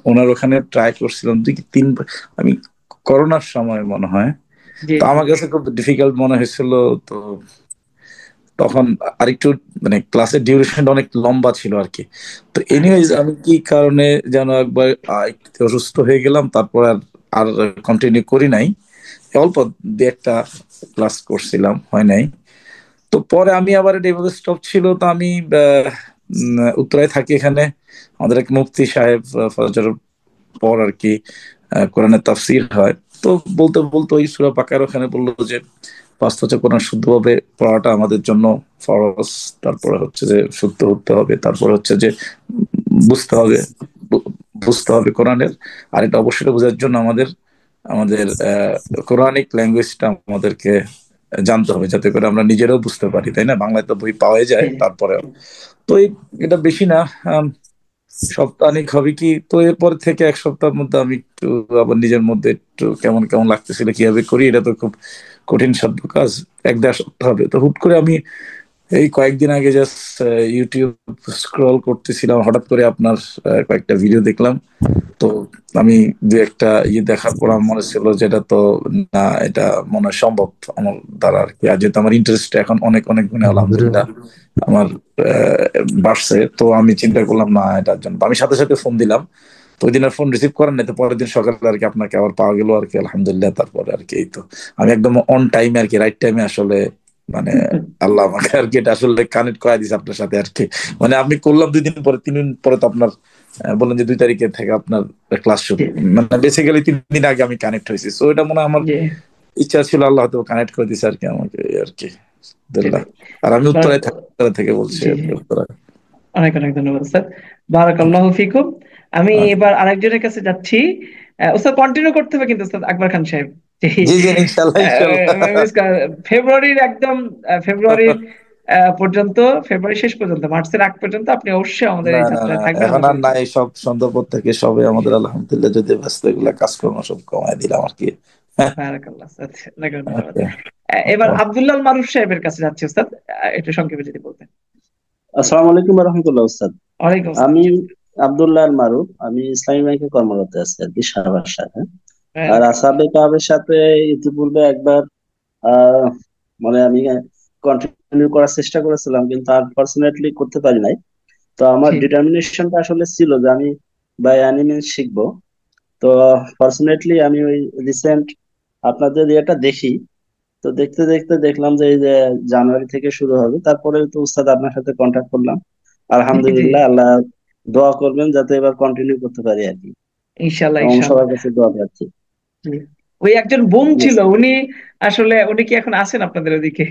ওনার ওখানে ট্রাই করছিলাম 2 কি 3 আমি করোনার সময় মনে হয়। তো আমার কাছে খুব ডিফিকাল্ট মনে হয়েছিল। তো তখন আরেকটু মানে ক্লাসের ডিউরেশনটা অনেক লম্বা ছিল আর কি। তো এনিওয়েজ আমি কি কারণে যেন একবার একটু অসুস্থ হয়ে গেলাম, তারপর আর আর কন্টিনিউ করি নাই। অল্প 2-1টা ক্লাস করছিলাম, হয় নাই। তো পরে আমি আবার এটা এভাবে স্টপ ছিল। তো আমি উত্তরায় থাকি, এখানে আমাদের এক মুফতি সাহেব ফজরের পর আর কি কোরআনের তাফসীর হয়। তো বলতে বলতে ওই সূরা বাকারা ওখানে বললো যে 5 হচ্ছে কোরআন শুদ্ধভাবে পড়াটা আমাদের জন্য ফরজ। তারপরে হচ্ছে যে শুদ্ধ হতে হবে, তারপরে হচ্ছে যে বুঝতে হবে বুঝতে হবে কোরআনের। আর এটা অবশ্যই বোঝার জন্য আমাদের আমাদের কোরআনিক ল্যাঙ্গুয়েজটা আমাদেরকে জানতে হবে, যাতে করে আমরা নিজেরাও বুঝতে পারি, তাই না? বাংলায় তো বই পাওয়াই যায় তারপরে। তো এটা বেশি না, সপ্তাহানিক হবে কি। তো এরপর থেকে 1 সপ্তাহের মধ্যে আমি একটু আবার নিজের মধ্যে একটু কেমন কেমন লাগতেছিল, কিভাবে করি। এটা তো খুব কঠিন সাধ্য কাজ, 1-1.5 সপ্তাহ হবে। তো হুট করে আমি এই কয়েকদিন আগে জাস্ট ইউটিউব স্ক্রল করতেছিলাম, হঠাৎ করে আপনার কয়েকটা ভিডিও দেখলাম। তো আমি 2-1টা দেখার পর আমার মনে ছিল যেটা তো না, এটা মনে হয় সম্ভব আমার দ্বারা আর কি। আর যেহেতু আমার ইন্টারেস্ট এখন অনেক অনেক গুণে আলহামদুলিল্লাহ আমার বাড়ছে, তো আমি চিন্তা করলাম না এটার জন্য। আমি সাথে সাথে ফোন দিলাম। তো ওই দিন আর ফোন রিসিভ করেন নাই। তো পরের দিন সকালে আর কি আপনাকে আবার পাওয়া গেল আর কি, আলহামদুলিল্লাহ। তারপরে আর কি এই তো আমি একদম অন টাইমে আর কি, রাইট টাইমে আসলে মানে আল্লাহ আমাকে আর কি এটা আসলে কানেক্ট করে দিয়েছে আপনার সাথে আর কি। মানে আপনি করলাম 2 দিন পরে, 3 দিন পরে তো আপনার বললেন যে 2 তারিখে থেকে আপনার ক্লাস শুরু। মানে বেসিক্যালি 3 দিন আগে আমি কানেক্ট হয়েছি। সো এটা মনে হয় আমার ইচ্ছা ছিল, আল্লাহ হয়তো কানেক্ট করে দিয়েছে আর কি আমাকে, এই আর কি। আর আমি উত্তরায় থেকে বলছি। উত্তরায়। অনেক অনেক ধন্যবাদ স্যার, বারাকাল্লাহু ফিকুম। আমি এবার আরেকজনের কাছে যাচ্ছি। ওস্তাদ কন্টিনিউ করতে হবে কিন্তু ওস্তাদ আকবর খান সাহেব। জি জি ইনশাআল্লাহ ইনশাআল্লাহ। ফেব্রুয়ারির একদম ফেব্রুয়ারির পর্যন্ত, ফেব্রুয়ারি শেষ পর্যন্ত, মার্চের আগ পর্যন্ত আপনি অবশ্যই আমাদের না এই না যাত্রায় না, থাকবেন। এখন আর নাই। সব সন্ধ্যাপর থেকে সবে আমাদের আলহামদুলিল্লাহ যদি ব্যস্ত, এগুলা কাজকর্ম সব কমায় দিলাম আর কি। বারাকাল্লাহ স্যার, অনেক ধন্যবাদ। এবার আব্দুল্লাহ মারুফ সাহেবের কাছে যাচ্ছি ওস্তাদ, একটু সংক্ষেপে যদি বলতেন। আসসালামু আলাইকুম ওয়া রাহমাতুল্লাহ উস্তাদ। ওয়ালাইকুম আসসালাম। আমি আব্দুল্লাহ মারুফ, আমি ইসলামী ব্যাংকে কর্মরত আছি আর কি, সাভার শাখা। আর আসাবে কাবের সাথে ইতিপূর্বে একবার আহ মানে আমি কন্টিনিউ করার চেষ্টা করেছিলাম, কিন্তু আনফরচুনেটলি করতে পারি নাই। তো আমার ডিটারমিনেশনটা আসলে ছিল যে আমি বাই অ্যানিমেল শিখবো। তো ফরচুনেটলি আমি ওই রিসেন্ট আপনাদের ইয়েটা দেখি। তো দেখতে দেখতে দেখলাম যে এই যে জানুয়ারি থেকে শুরু হবে। তারপরে তো উস্তাদ আপনার সাথে কন্ট্যাক্ট করলাম, আলহামদুলিল্লাহ। আল্লাহ দোয়া করবেন যাতে এবার কন্টিনিউ করতে পারি আর কি, ইনশাআল্লাহ এবং ইনশাআল্লাহ। সবার কাছে দোয়া প্রার্থী। ওই একজন বোন ছিল, উনি আসলে উনি কি এখন আছেন আপনাদের ওদিকে?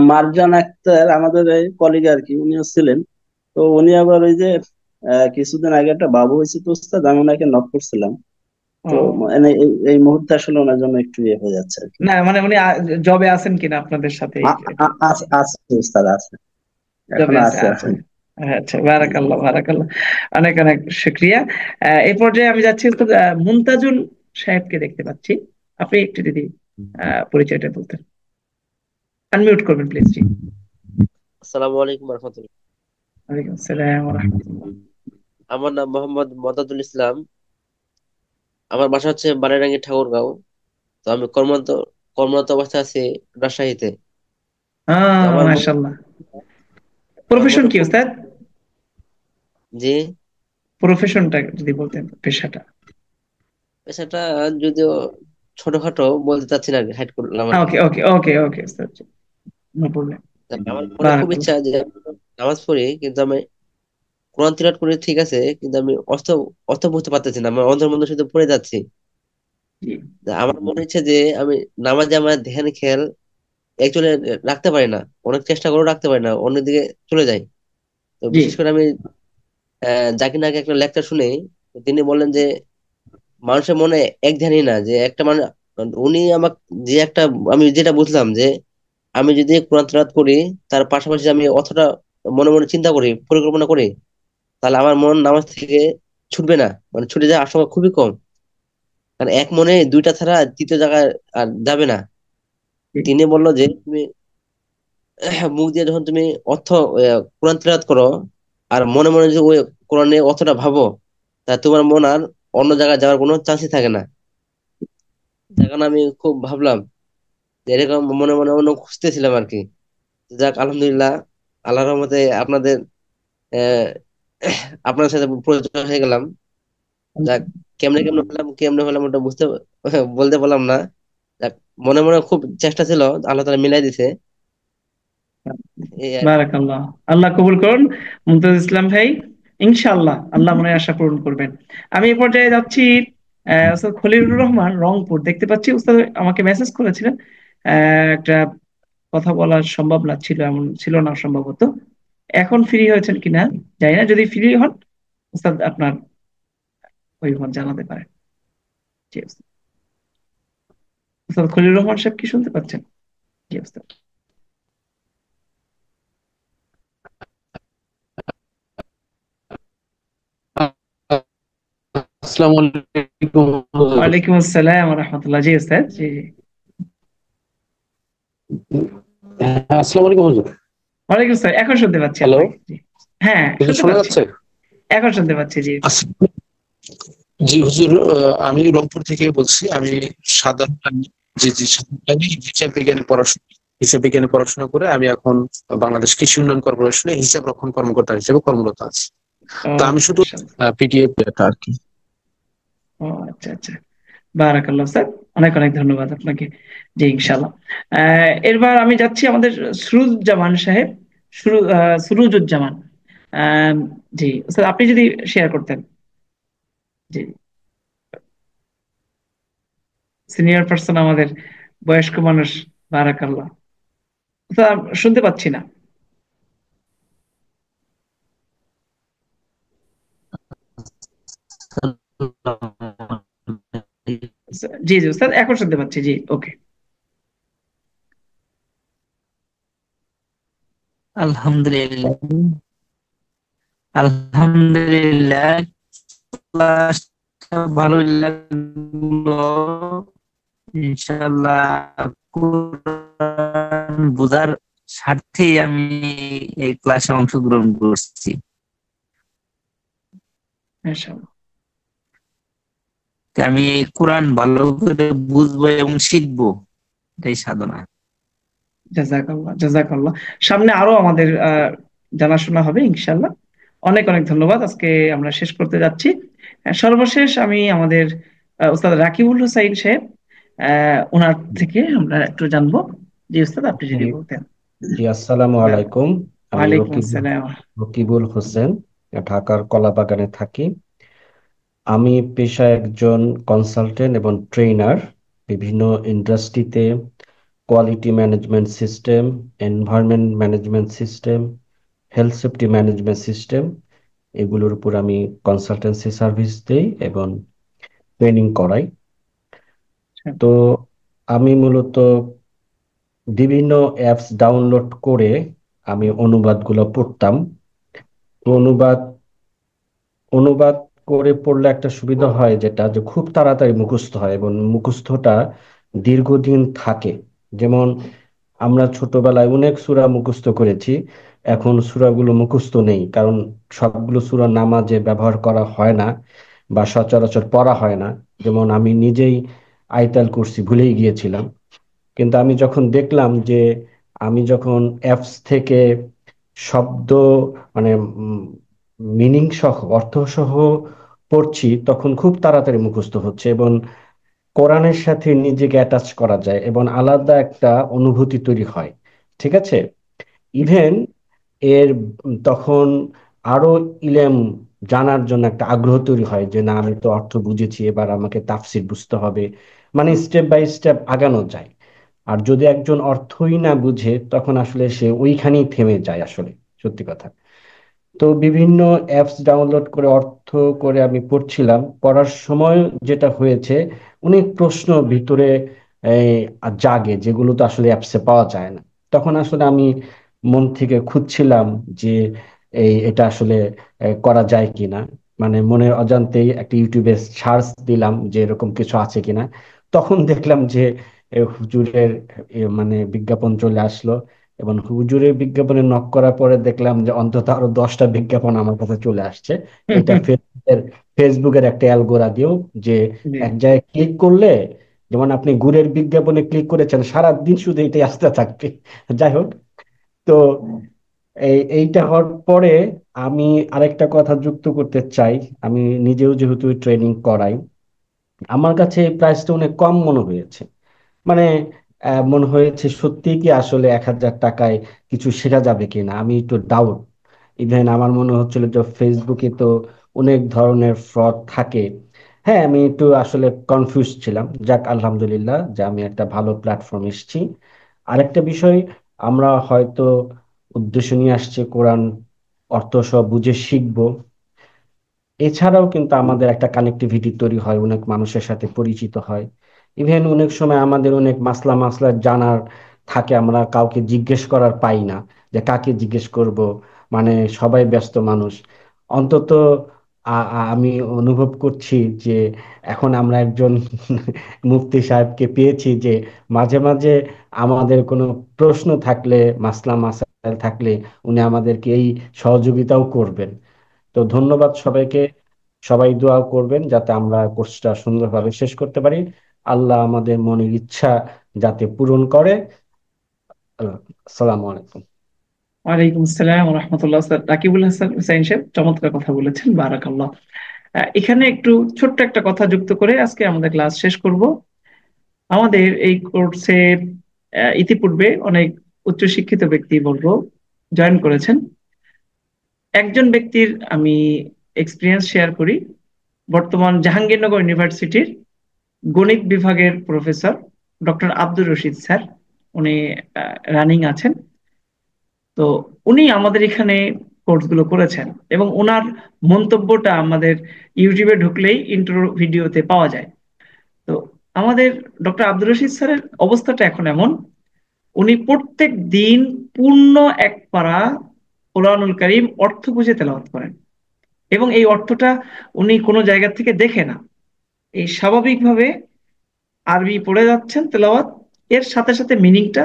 মারজান আক্তার আমাদের এই কলিগ আর কি, উনিও ছিলেন। তো উনি আবার ওই যে কিছুদিন আগে একটা বাবু হয়েছে তো উস্তাদ, আমি ওনাকে নক করছিলাম। ও তো মানে এই মুহূর্তে আসলে ওনার জন্য একটু ইয়ে হয়ে যাচ্ছে আর কি। না, মানে উনি জবে আছেন কিনা আপনাদের সাথে? আছে উস্তাদ, আছে, জবে এখনো আছে, আছে আচ্ছা। এখন। আচ্ছা, বারাকাল্লাহ বারাকাল্লাহ, অনেক অনেক শুক্রিয়া। এই পর্যায়ে আমি যাচ্ছি উস্তাদ মুনতাজুল সাহেবকে দেখতে পাচ্ছি। আপনি একটু যদি পরিচয়টা বলতেন। আনমিউট করবেন প্লিজ। জি, আসসালামু আলাইকুম রহমতুল্লাহ। ওয়ালাইকুম আসসালাম ওয়া রাহমাতুল্লাহ। আমার নাম মোহাম্মদ মতাদুল ইসলাম। আমার বাসা হচ্ছে বালিরাঙ্গি ঠাকুরগাঁও। তো আমি কর্মরত অবস্থায় আছি রাজশাহীতে। তো আমার মাশাআল্লাহ। আমার প্রফেশন মনে কি খুব, উস্তাদ? জি, প্রফেশনটা যদি বলতেন, পেশাটা। পেশাটা যদিও ছোটখাটো বলতে চাচ্ছি না, হাইড করলাম আর কি। ওকে ওকে ওকে ওকে উস্তাদ, নো প্রবলেম। আমার মনে খুব বারাকাল্লাহ। ইচ্ছা যে আমি নামাজ পড়ি, কিন্তু আমি কোরআন তিলাওয়াত করি ঠিক আছে, কিন্তু আমি অর্থ অর্থ বুঝতে পারতেছি না, আমার অন্তর মধ্যে শুধু পড়ে যাচ্ছি। জি আমার মনে হচ্ছে যে আমি নামাজে আমার ধ্যান খেয়াল অ্যাকচুয়ালি রাখতে পারি না, অনেক চেষ্টা করেও রাখতে পারি না, অন্যদিকে চলে যাই। তো জি বিশেষ করে আমি জাকির নায়কের একটা লেকচার শুনে, তো তিনি বললেন যে মানুষের মনে এক ধ্যানই না, যে একটা মানে উনি আমাকে যে একটা, আমি যেটা বুঝলাম যে আমি যদি কোরআন তিলাওয়াত করি, তার পাশাপাশি আমি অতটা মনে মনে চিন্তা করি, পরিকল্পনা করি, তাহলে আমার মন নামাজ থেকে ছুটবে না, মানে ছুটে যাওয়ার আশঙ্কা খুবই কম। কারণ এক মনে দুইটা ছাড়া তৃতীয় জায়গায় আর যাবে না। জি তিনি বললো যে তুমি মুখ দিয়ে যখন তুমি অর্থ কোরআন তিলাওয়াত করো, আর মনে মনে যে ওই কোরআনে অর্থটা ভাবো, তা তোমার মন আর অন্য জায়গায় যাওয়ার কোনো চান্সই থাকে না। যার কারণে আমি খুব ভাবলাম যে এরকম মনে মনে অন্য খুঁজতেছিলাম আর কি। যাক, আলহামদুলিল্লাহ, আল্লাহর রহমতে আপনাদের আহ আপনার সাথে পরিচয় হয়ে গেলাম। যাক, কেমনে কেমনে হলাম কেমনে হলাম ওটা বলতে পারলাম না। যাক, মনে মনে খুব চেষ্টা ছিল, আল্লাহ তাআলা মিলাই দিছে, এই আর কি। বারাকাল্লাহ, আল্লাহ কবুল করুন মুমতাজ ইসলাম ভাই। ইনশাআল্লাহ আল্লাহ মনের আশা পূরণ করবেন। আমি এই পর্যায়ে যাচ্ছি উস্তাদ খলিলুর রহমান, রংপুর দেখতে পাচ্ছি। উস্তাদ আমাকে মেসেজ করেছিলেন, একটা কথা বলা সম্ভব না ছিল, এমন ছিল না সম্ভবত। এখন ফ্রি হয়েছেন কিনা জানি না, যদি ফ্রি হন উস্তাদ আপনার অভিমত জানাতে পারেন। জি উস্তাদ। উস্তাদ খলিলুর রহমান সাহেব কি শুনতে পাচ্ছেন? জি উস্তাদ। আসসালামু আলাইকুম হুজুর। ওয়ালাইকুম আসসালাম ওয়া রাহমাতুল্লাহ। জি উস্তাদ, জি জি। হ্যাঁ, আসসালামু আলাইকুম হুজুর। ওয়ালাইকুম আসসালাম, এখন শুনতে পাচ্ছি হ্যালো, আপনাকে। জি হ্যাঁ, হুজুর শুনতে শোনা পাচ্ছি, যাচ্ছে? এখন শুনতে পাচ্ছি। জি জি হুজুর, আমি রংপুর থেকে বলছি। আমি সাধারণ সাধারণ হিসাব বিজ্ঞানে পড়াশোনা করে আমি এখন বাংলাদেশ কৃষি উন্নয়ন কর্পোরেশনে হিসাব রক্ষণ কর্মকর্তা হিসেবে কর্মরত আছি। ও তো আমি শুধু মাশাআল্লাহ। পিডিএফ এটা আর কি। ও আচ্ছা আচ্ছা, বারাকাল্লাহ স্যার, অনেক অনেক ধন্যবাদ আপনাকে। জি ইনশাআল্লাহ। এরবার আমি যাচ্ছি আমাদের সুরুজ্জামান সাহেব, সুরুজুজ্জামান। আহ, জি স্যার, আপনি যদি শেয়ার করতেন। জি, সিনিয়র পার্সন আমাদের, বয়স্ক মানুষ। বারাকাল্লাহ স্যার, শুনতে পাচ্ছি না। জি জি স্যার, এখন শুনতে পাচ্ছি। জি ওকে। আলহামদুলিল্লাহ, আলহামদুলিল্লাহ, ক্লাসটা ভালোই লাগলো। ইনশাআল্লাহ কোরআন বোঝার স্বার্থেই আমি এই ক্লাসে অংশগ্রহণ করছি। মাশাআল্লাহ। আমি এই কোরআন ভালো করে বুঝবো এবং শিখবো, এটাই সাধনা। জাযাকাল্লাহ জাযাকাল্লাহ। সামনে আরো আমাদের জানাশোনা হবে ইনশাআল্লাহ। অনেক অনেক ধন্যবাদ। আজকে আমরা শেষ করতে যাচ্ছি। সর্বশেষ আমি আমাদের উস্তাদ রাকিবুল হুসাইন সাহেব, ওনার থেকে আমরা একটু জানবো। জি উস্তাদ, আপনি জি যদি বলতেন। জি, আসসালামু আলাইকুম। আমি ওয়ালাইকুম আসসালাম। রকিবুল হোসেন, ঢাকার কলাবাগানে থাকি। আমি পেশায় একজন কনসালটেন্ট এবং ট্রেনার। বিভিন্ন ইন্ডাস্ট্রিতে quality management system, environment management system, health safety management system, এগুলোর উপর আমি কনসালটেন্সি সার্ভিস দেই এবং ট্রেনিং করাই। তো আমি মূলত বিভিন্ন অ্যাপস ডাউনলোড করে আমি অনুবাদগুলো পড়তাম। অনুবাদ অনুবাদ করে পড়লে একটা সুবিধা হয়, যেটা যে খুব তাড়াতাড়ি মুখস্থ হয় এবং মুখস্থটা দীর্ঘদিন থাকে। যেমন আমরা ছোটবেলায় অনেক সূরা মুখস্থ করেছি, এখন সূরাগুলো মুখস্থ নেই, কারণ সবগুলো সূরা নামাজে ব্যবহার করা হয় না বা সচরাচর পড়া হয় না। যেমন আমি নিজেই আয়াতুল কুরসি ভুলেই গিয়েছিলাম, কিন্তু আমি যখন দেখলাম যে আমি যখন অ্যাপস থেকে শব্দ মানে মিনিং সহ অর্থ সহ পড়ছি, তখন খুব তাড়াতাড়ি মুখস্থ হচ্ছে এবং কোরআনের সাথে নিজেকে অ্যাটাচ করা যায় এবং আলাদা একটা অনুভূতি তৈরি হয়। ঠিক আছে? ইভেন এর তখন আরো ইলম জানার জন্য একটা আগ্রহ তৈরি হয় যে না, আমি তো অর্থ বুঝেছি, এবার আমাকে তাফসির বুঝতে হবে। মানে স্টেপ বাই স্টেপ আগানো যায়। আর যদি একজন অর্থই না বুঝে, তখন আসলে সে ওইখানেই থেমে যায় আসলে, সত্যি কথা। তো বিভিন্ন অ্যাপস ডাউনলোড করে অর্থ করে আমি পড়ছিলাম। পড়ার সময় যেটা হয়েছে, অনেক প্রশ্ন ভিতরে এই, জাগে, যেগুলো তো আসলে অ্যাপসে পাওয়া যায় না। তখন আসলে আমি মন থেকে খুঁজছিলাম যে এটা আসলে করা যায় কিনা। মানে মনের অজান্তেই একটা ইউটিউবে সার্চ দিলাম যে এরকম কিছু আছে কিনা। তখন দেখলাম যে হুজুরের মানে বিজ্ঞাপন চলে আসলো, এবং হুজুরের বিজ্ঞাপনে নক করার পরে দেখলাম যে অন্তত আরো 10টা বিজ্ঞাপন আমার কাছে চলে আসছে। এটা ফেসবুকের একটা অ্যালগোরিদম, যে জি এক জায়গায় ক্লিক করলে, যেমন আপনি গুড়ের বিজ্ঞাপনে ক্লিক করেছেন, সারা দিন শুধু এটাই আসতে থাকবে। যাই হোক, তো এইটা হওয়ার পরে আমি আরেকটা কথা যুক্ত করতে চাই। আমি নিজেও যেহেতু ট্রেনিং করাই, আমার কাছে এই প্রাইসটা অনেক কম মনে হয়েছে। মানে মনে হয়েছে সত্যি কি আসলে 1000 টাকায় কিছু শেখা যাবে কিনা, আমি একটু ডাউট। ইভেন আমার মনে হচ্ছিল যে ফেসবুকে তো অনেক ধরনের ফ্রড থাকে। হ্যাঁ, আমি একটু আসলে কনফিউজ ছিলাম। যাক, আলহামদুলিল্লাহ যে আমি একটা ভালো প্ল্যাটফর্ম এসেছি। আরেকটা বিষয়, আমরা হয়তো উদ্দেশ্য নিয়ে আসছে কোরআন অর্থ সব বুঝে শিখবো, এছাড়াও কিন্তু আমাদের একটা কানেক্টিভিটি তৈরি হয়, অনেক মানুষের সাথে পরিচিত হয়। ইভেন অনেক সময় আমাদের অনেক মাসলা মাসলা জানার থাকে, আমরা কাউকে জিজ্ঞেস করার পাই না, যে কাকে জিজ্ঞেস করব। মানে সবাই ব্যস্ত মানুষ। অন্তত আমি অনুভব করছি যে এখন আমরা একজন মুফতি সাহেবকে পেয়েছি, যে মাঝে মাঝে আমাদের কোনো প্রশ্ন থাকলে, মাসলা মাসাইল থাকলে, উনি আমাদেরকে এই সহযোগিতাও করবেন। তো ধন্যবাদ সবাইকে। সবাই দোয়া করবেন যাতে আমরা কোর্সটা সুন্দরভাবে শেষ করতে পারি। আল্লাহ আমাদের মনের ইচ্ছা যাতে পূরণ করে। আসসালামু আলাইকুম। ওয়ালাইকুম আসসালাম রহমতুল্লাহ। রাকিবুল হাসান হুসাইন সাহেব চমৎকার কথা বলেছেন, বারাকাল্লাহ। এখানে একটু ছোট্ট একটা কথা যুক্ত করে আজকে আমাদের ক্লাস শেষ করব। আমাদের এই কোর্সে ইতিপূর্বে অনেক উচ্চশিক্ষিত ব্যক্তিবর্গ জয়েন করেছেন। একজন ব্যক্তির আমি এক্সপিরিয়েন্স শেয়ার করি। বর্তমান জাহাঙ্গীরনগর ইউনিভার্সিটির গণিত বিভাগের professor doctor Abdur Rashid sir, উনি রানিং আছেন। তো উনি আমাদের এখানে কোর্সগুলো করেছেন এবং ওনার মন্তব্যটা আমাদের ইউটিউবে ঢুকলেই ইন্ট্রো ভিডিওতে পাওয়া যায়। তো আমাদের ডক্টর আব্দুর রশিদ স্যারের অবস্থাটা এখন এমন, উনি প্রত্যেক দিন পূর্ণ এক পারা কোরআনুল কারীম অর্থ বুঝে তেলাওয়াত করেন এবং এই অর্থটা উনি কোনো জায়গা থেকে দেখে না, এই স্বাভাবিকভাবে আরবি পড়ে যাচ্ছেন তেলাওয়াত, এর সাথে সাথে মিনিংটা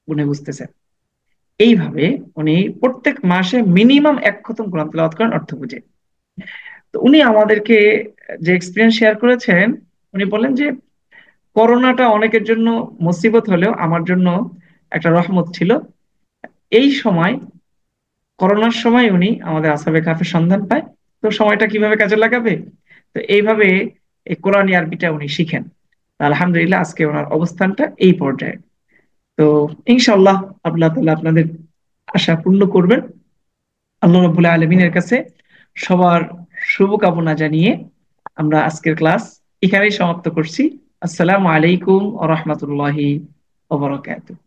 উনি বুঝতেছেন। এইভাবে উনি প্রত্যেক মাসে মিনিমাম এক খতম কোরআন তেলাওয়াত করেন অর্থ বুঝে। তো উনি আমাদেরকে যে এক্সপিরিয়েন্স শেয়ার করেছেন, উনি বলেন যে করোনাটা অনেকের জন্য মুসিবত হলেও আমার জন্য একটা রহমত ছিল। এই সময়, করোনার সময় উনি আমাদের আসহাবে কাহফের সন্ধান পায়। তো সময়টা কিভাবে কাজে লাগাবে, তো এইভাবে এই কোরআনী আরবিটা উনি শিখেন। আলহামদুলিল্লাহ আজকে ওনার অবস্থানটা এই পর্যায়ে। তো ইনশাআল্লাহ আল্লাহ তাআলা আপনাদের আশা পূর্ণ করবেন। আল্লাহ রাব্বুল আলামিনের কাছে সবার শুভকামনা জানিয়ে আমরা আজকের ক্লাস এখানেই সমাপ্ত করছি। আসসালামু আলাইকুম ওয়া রাহমাতুল্লাহি ওয়া বারাকাতুহু।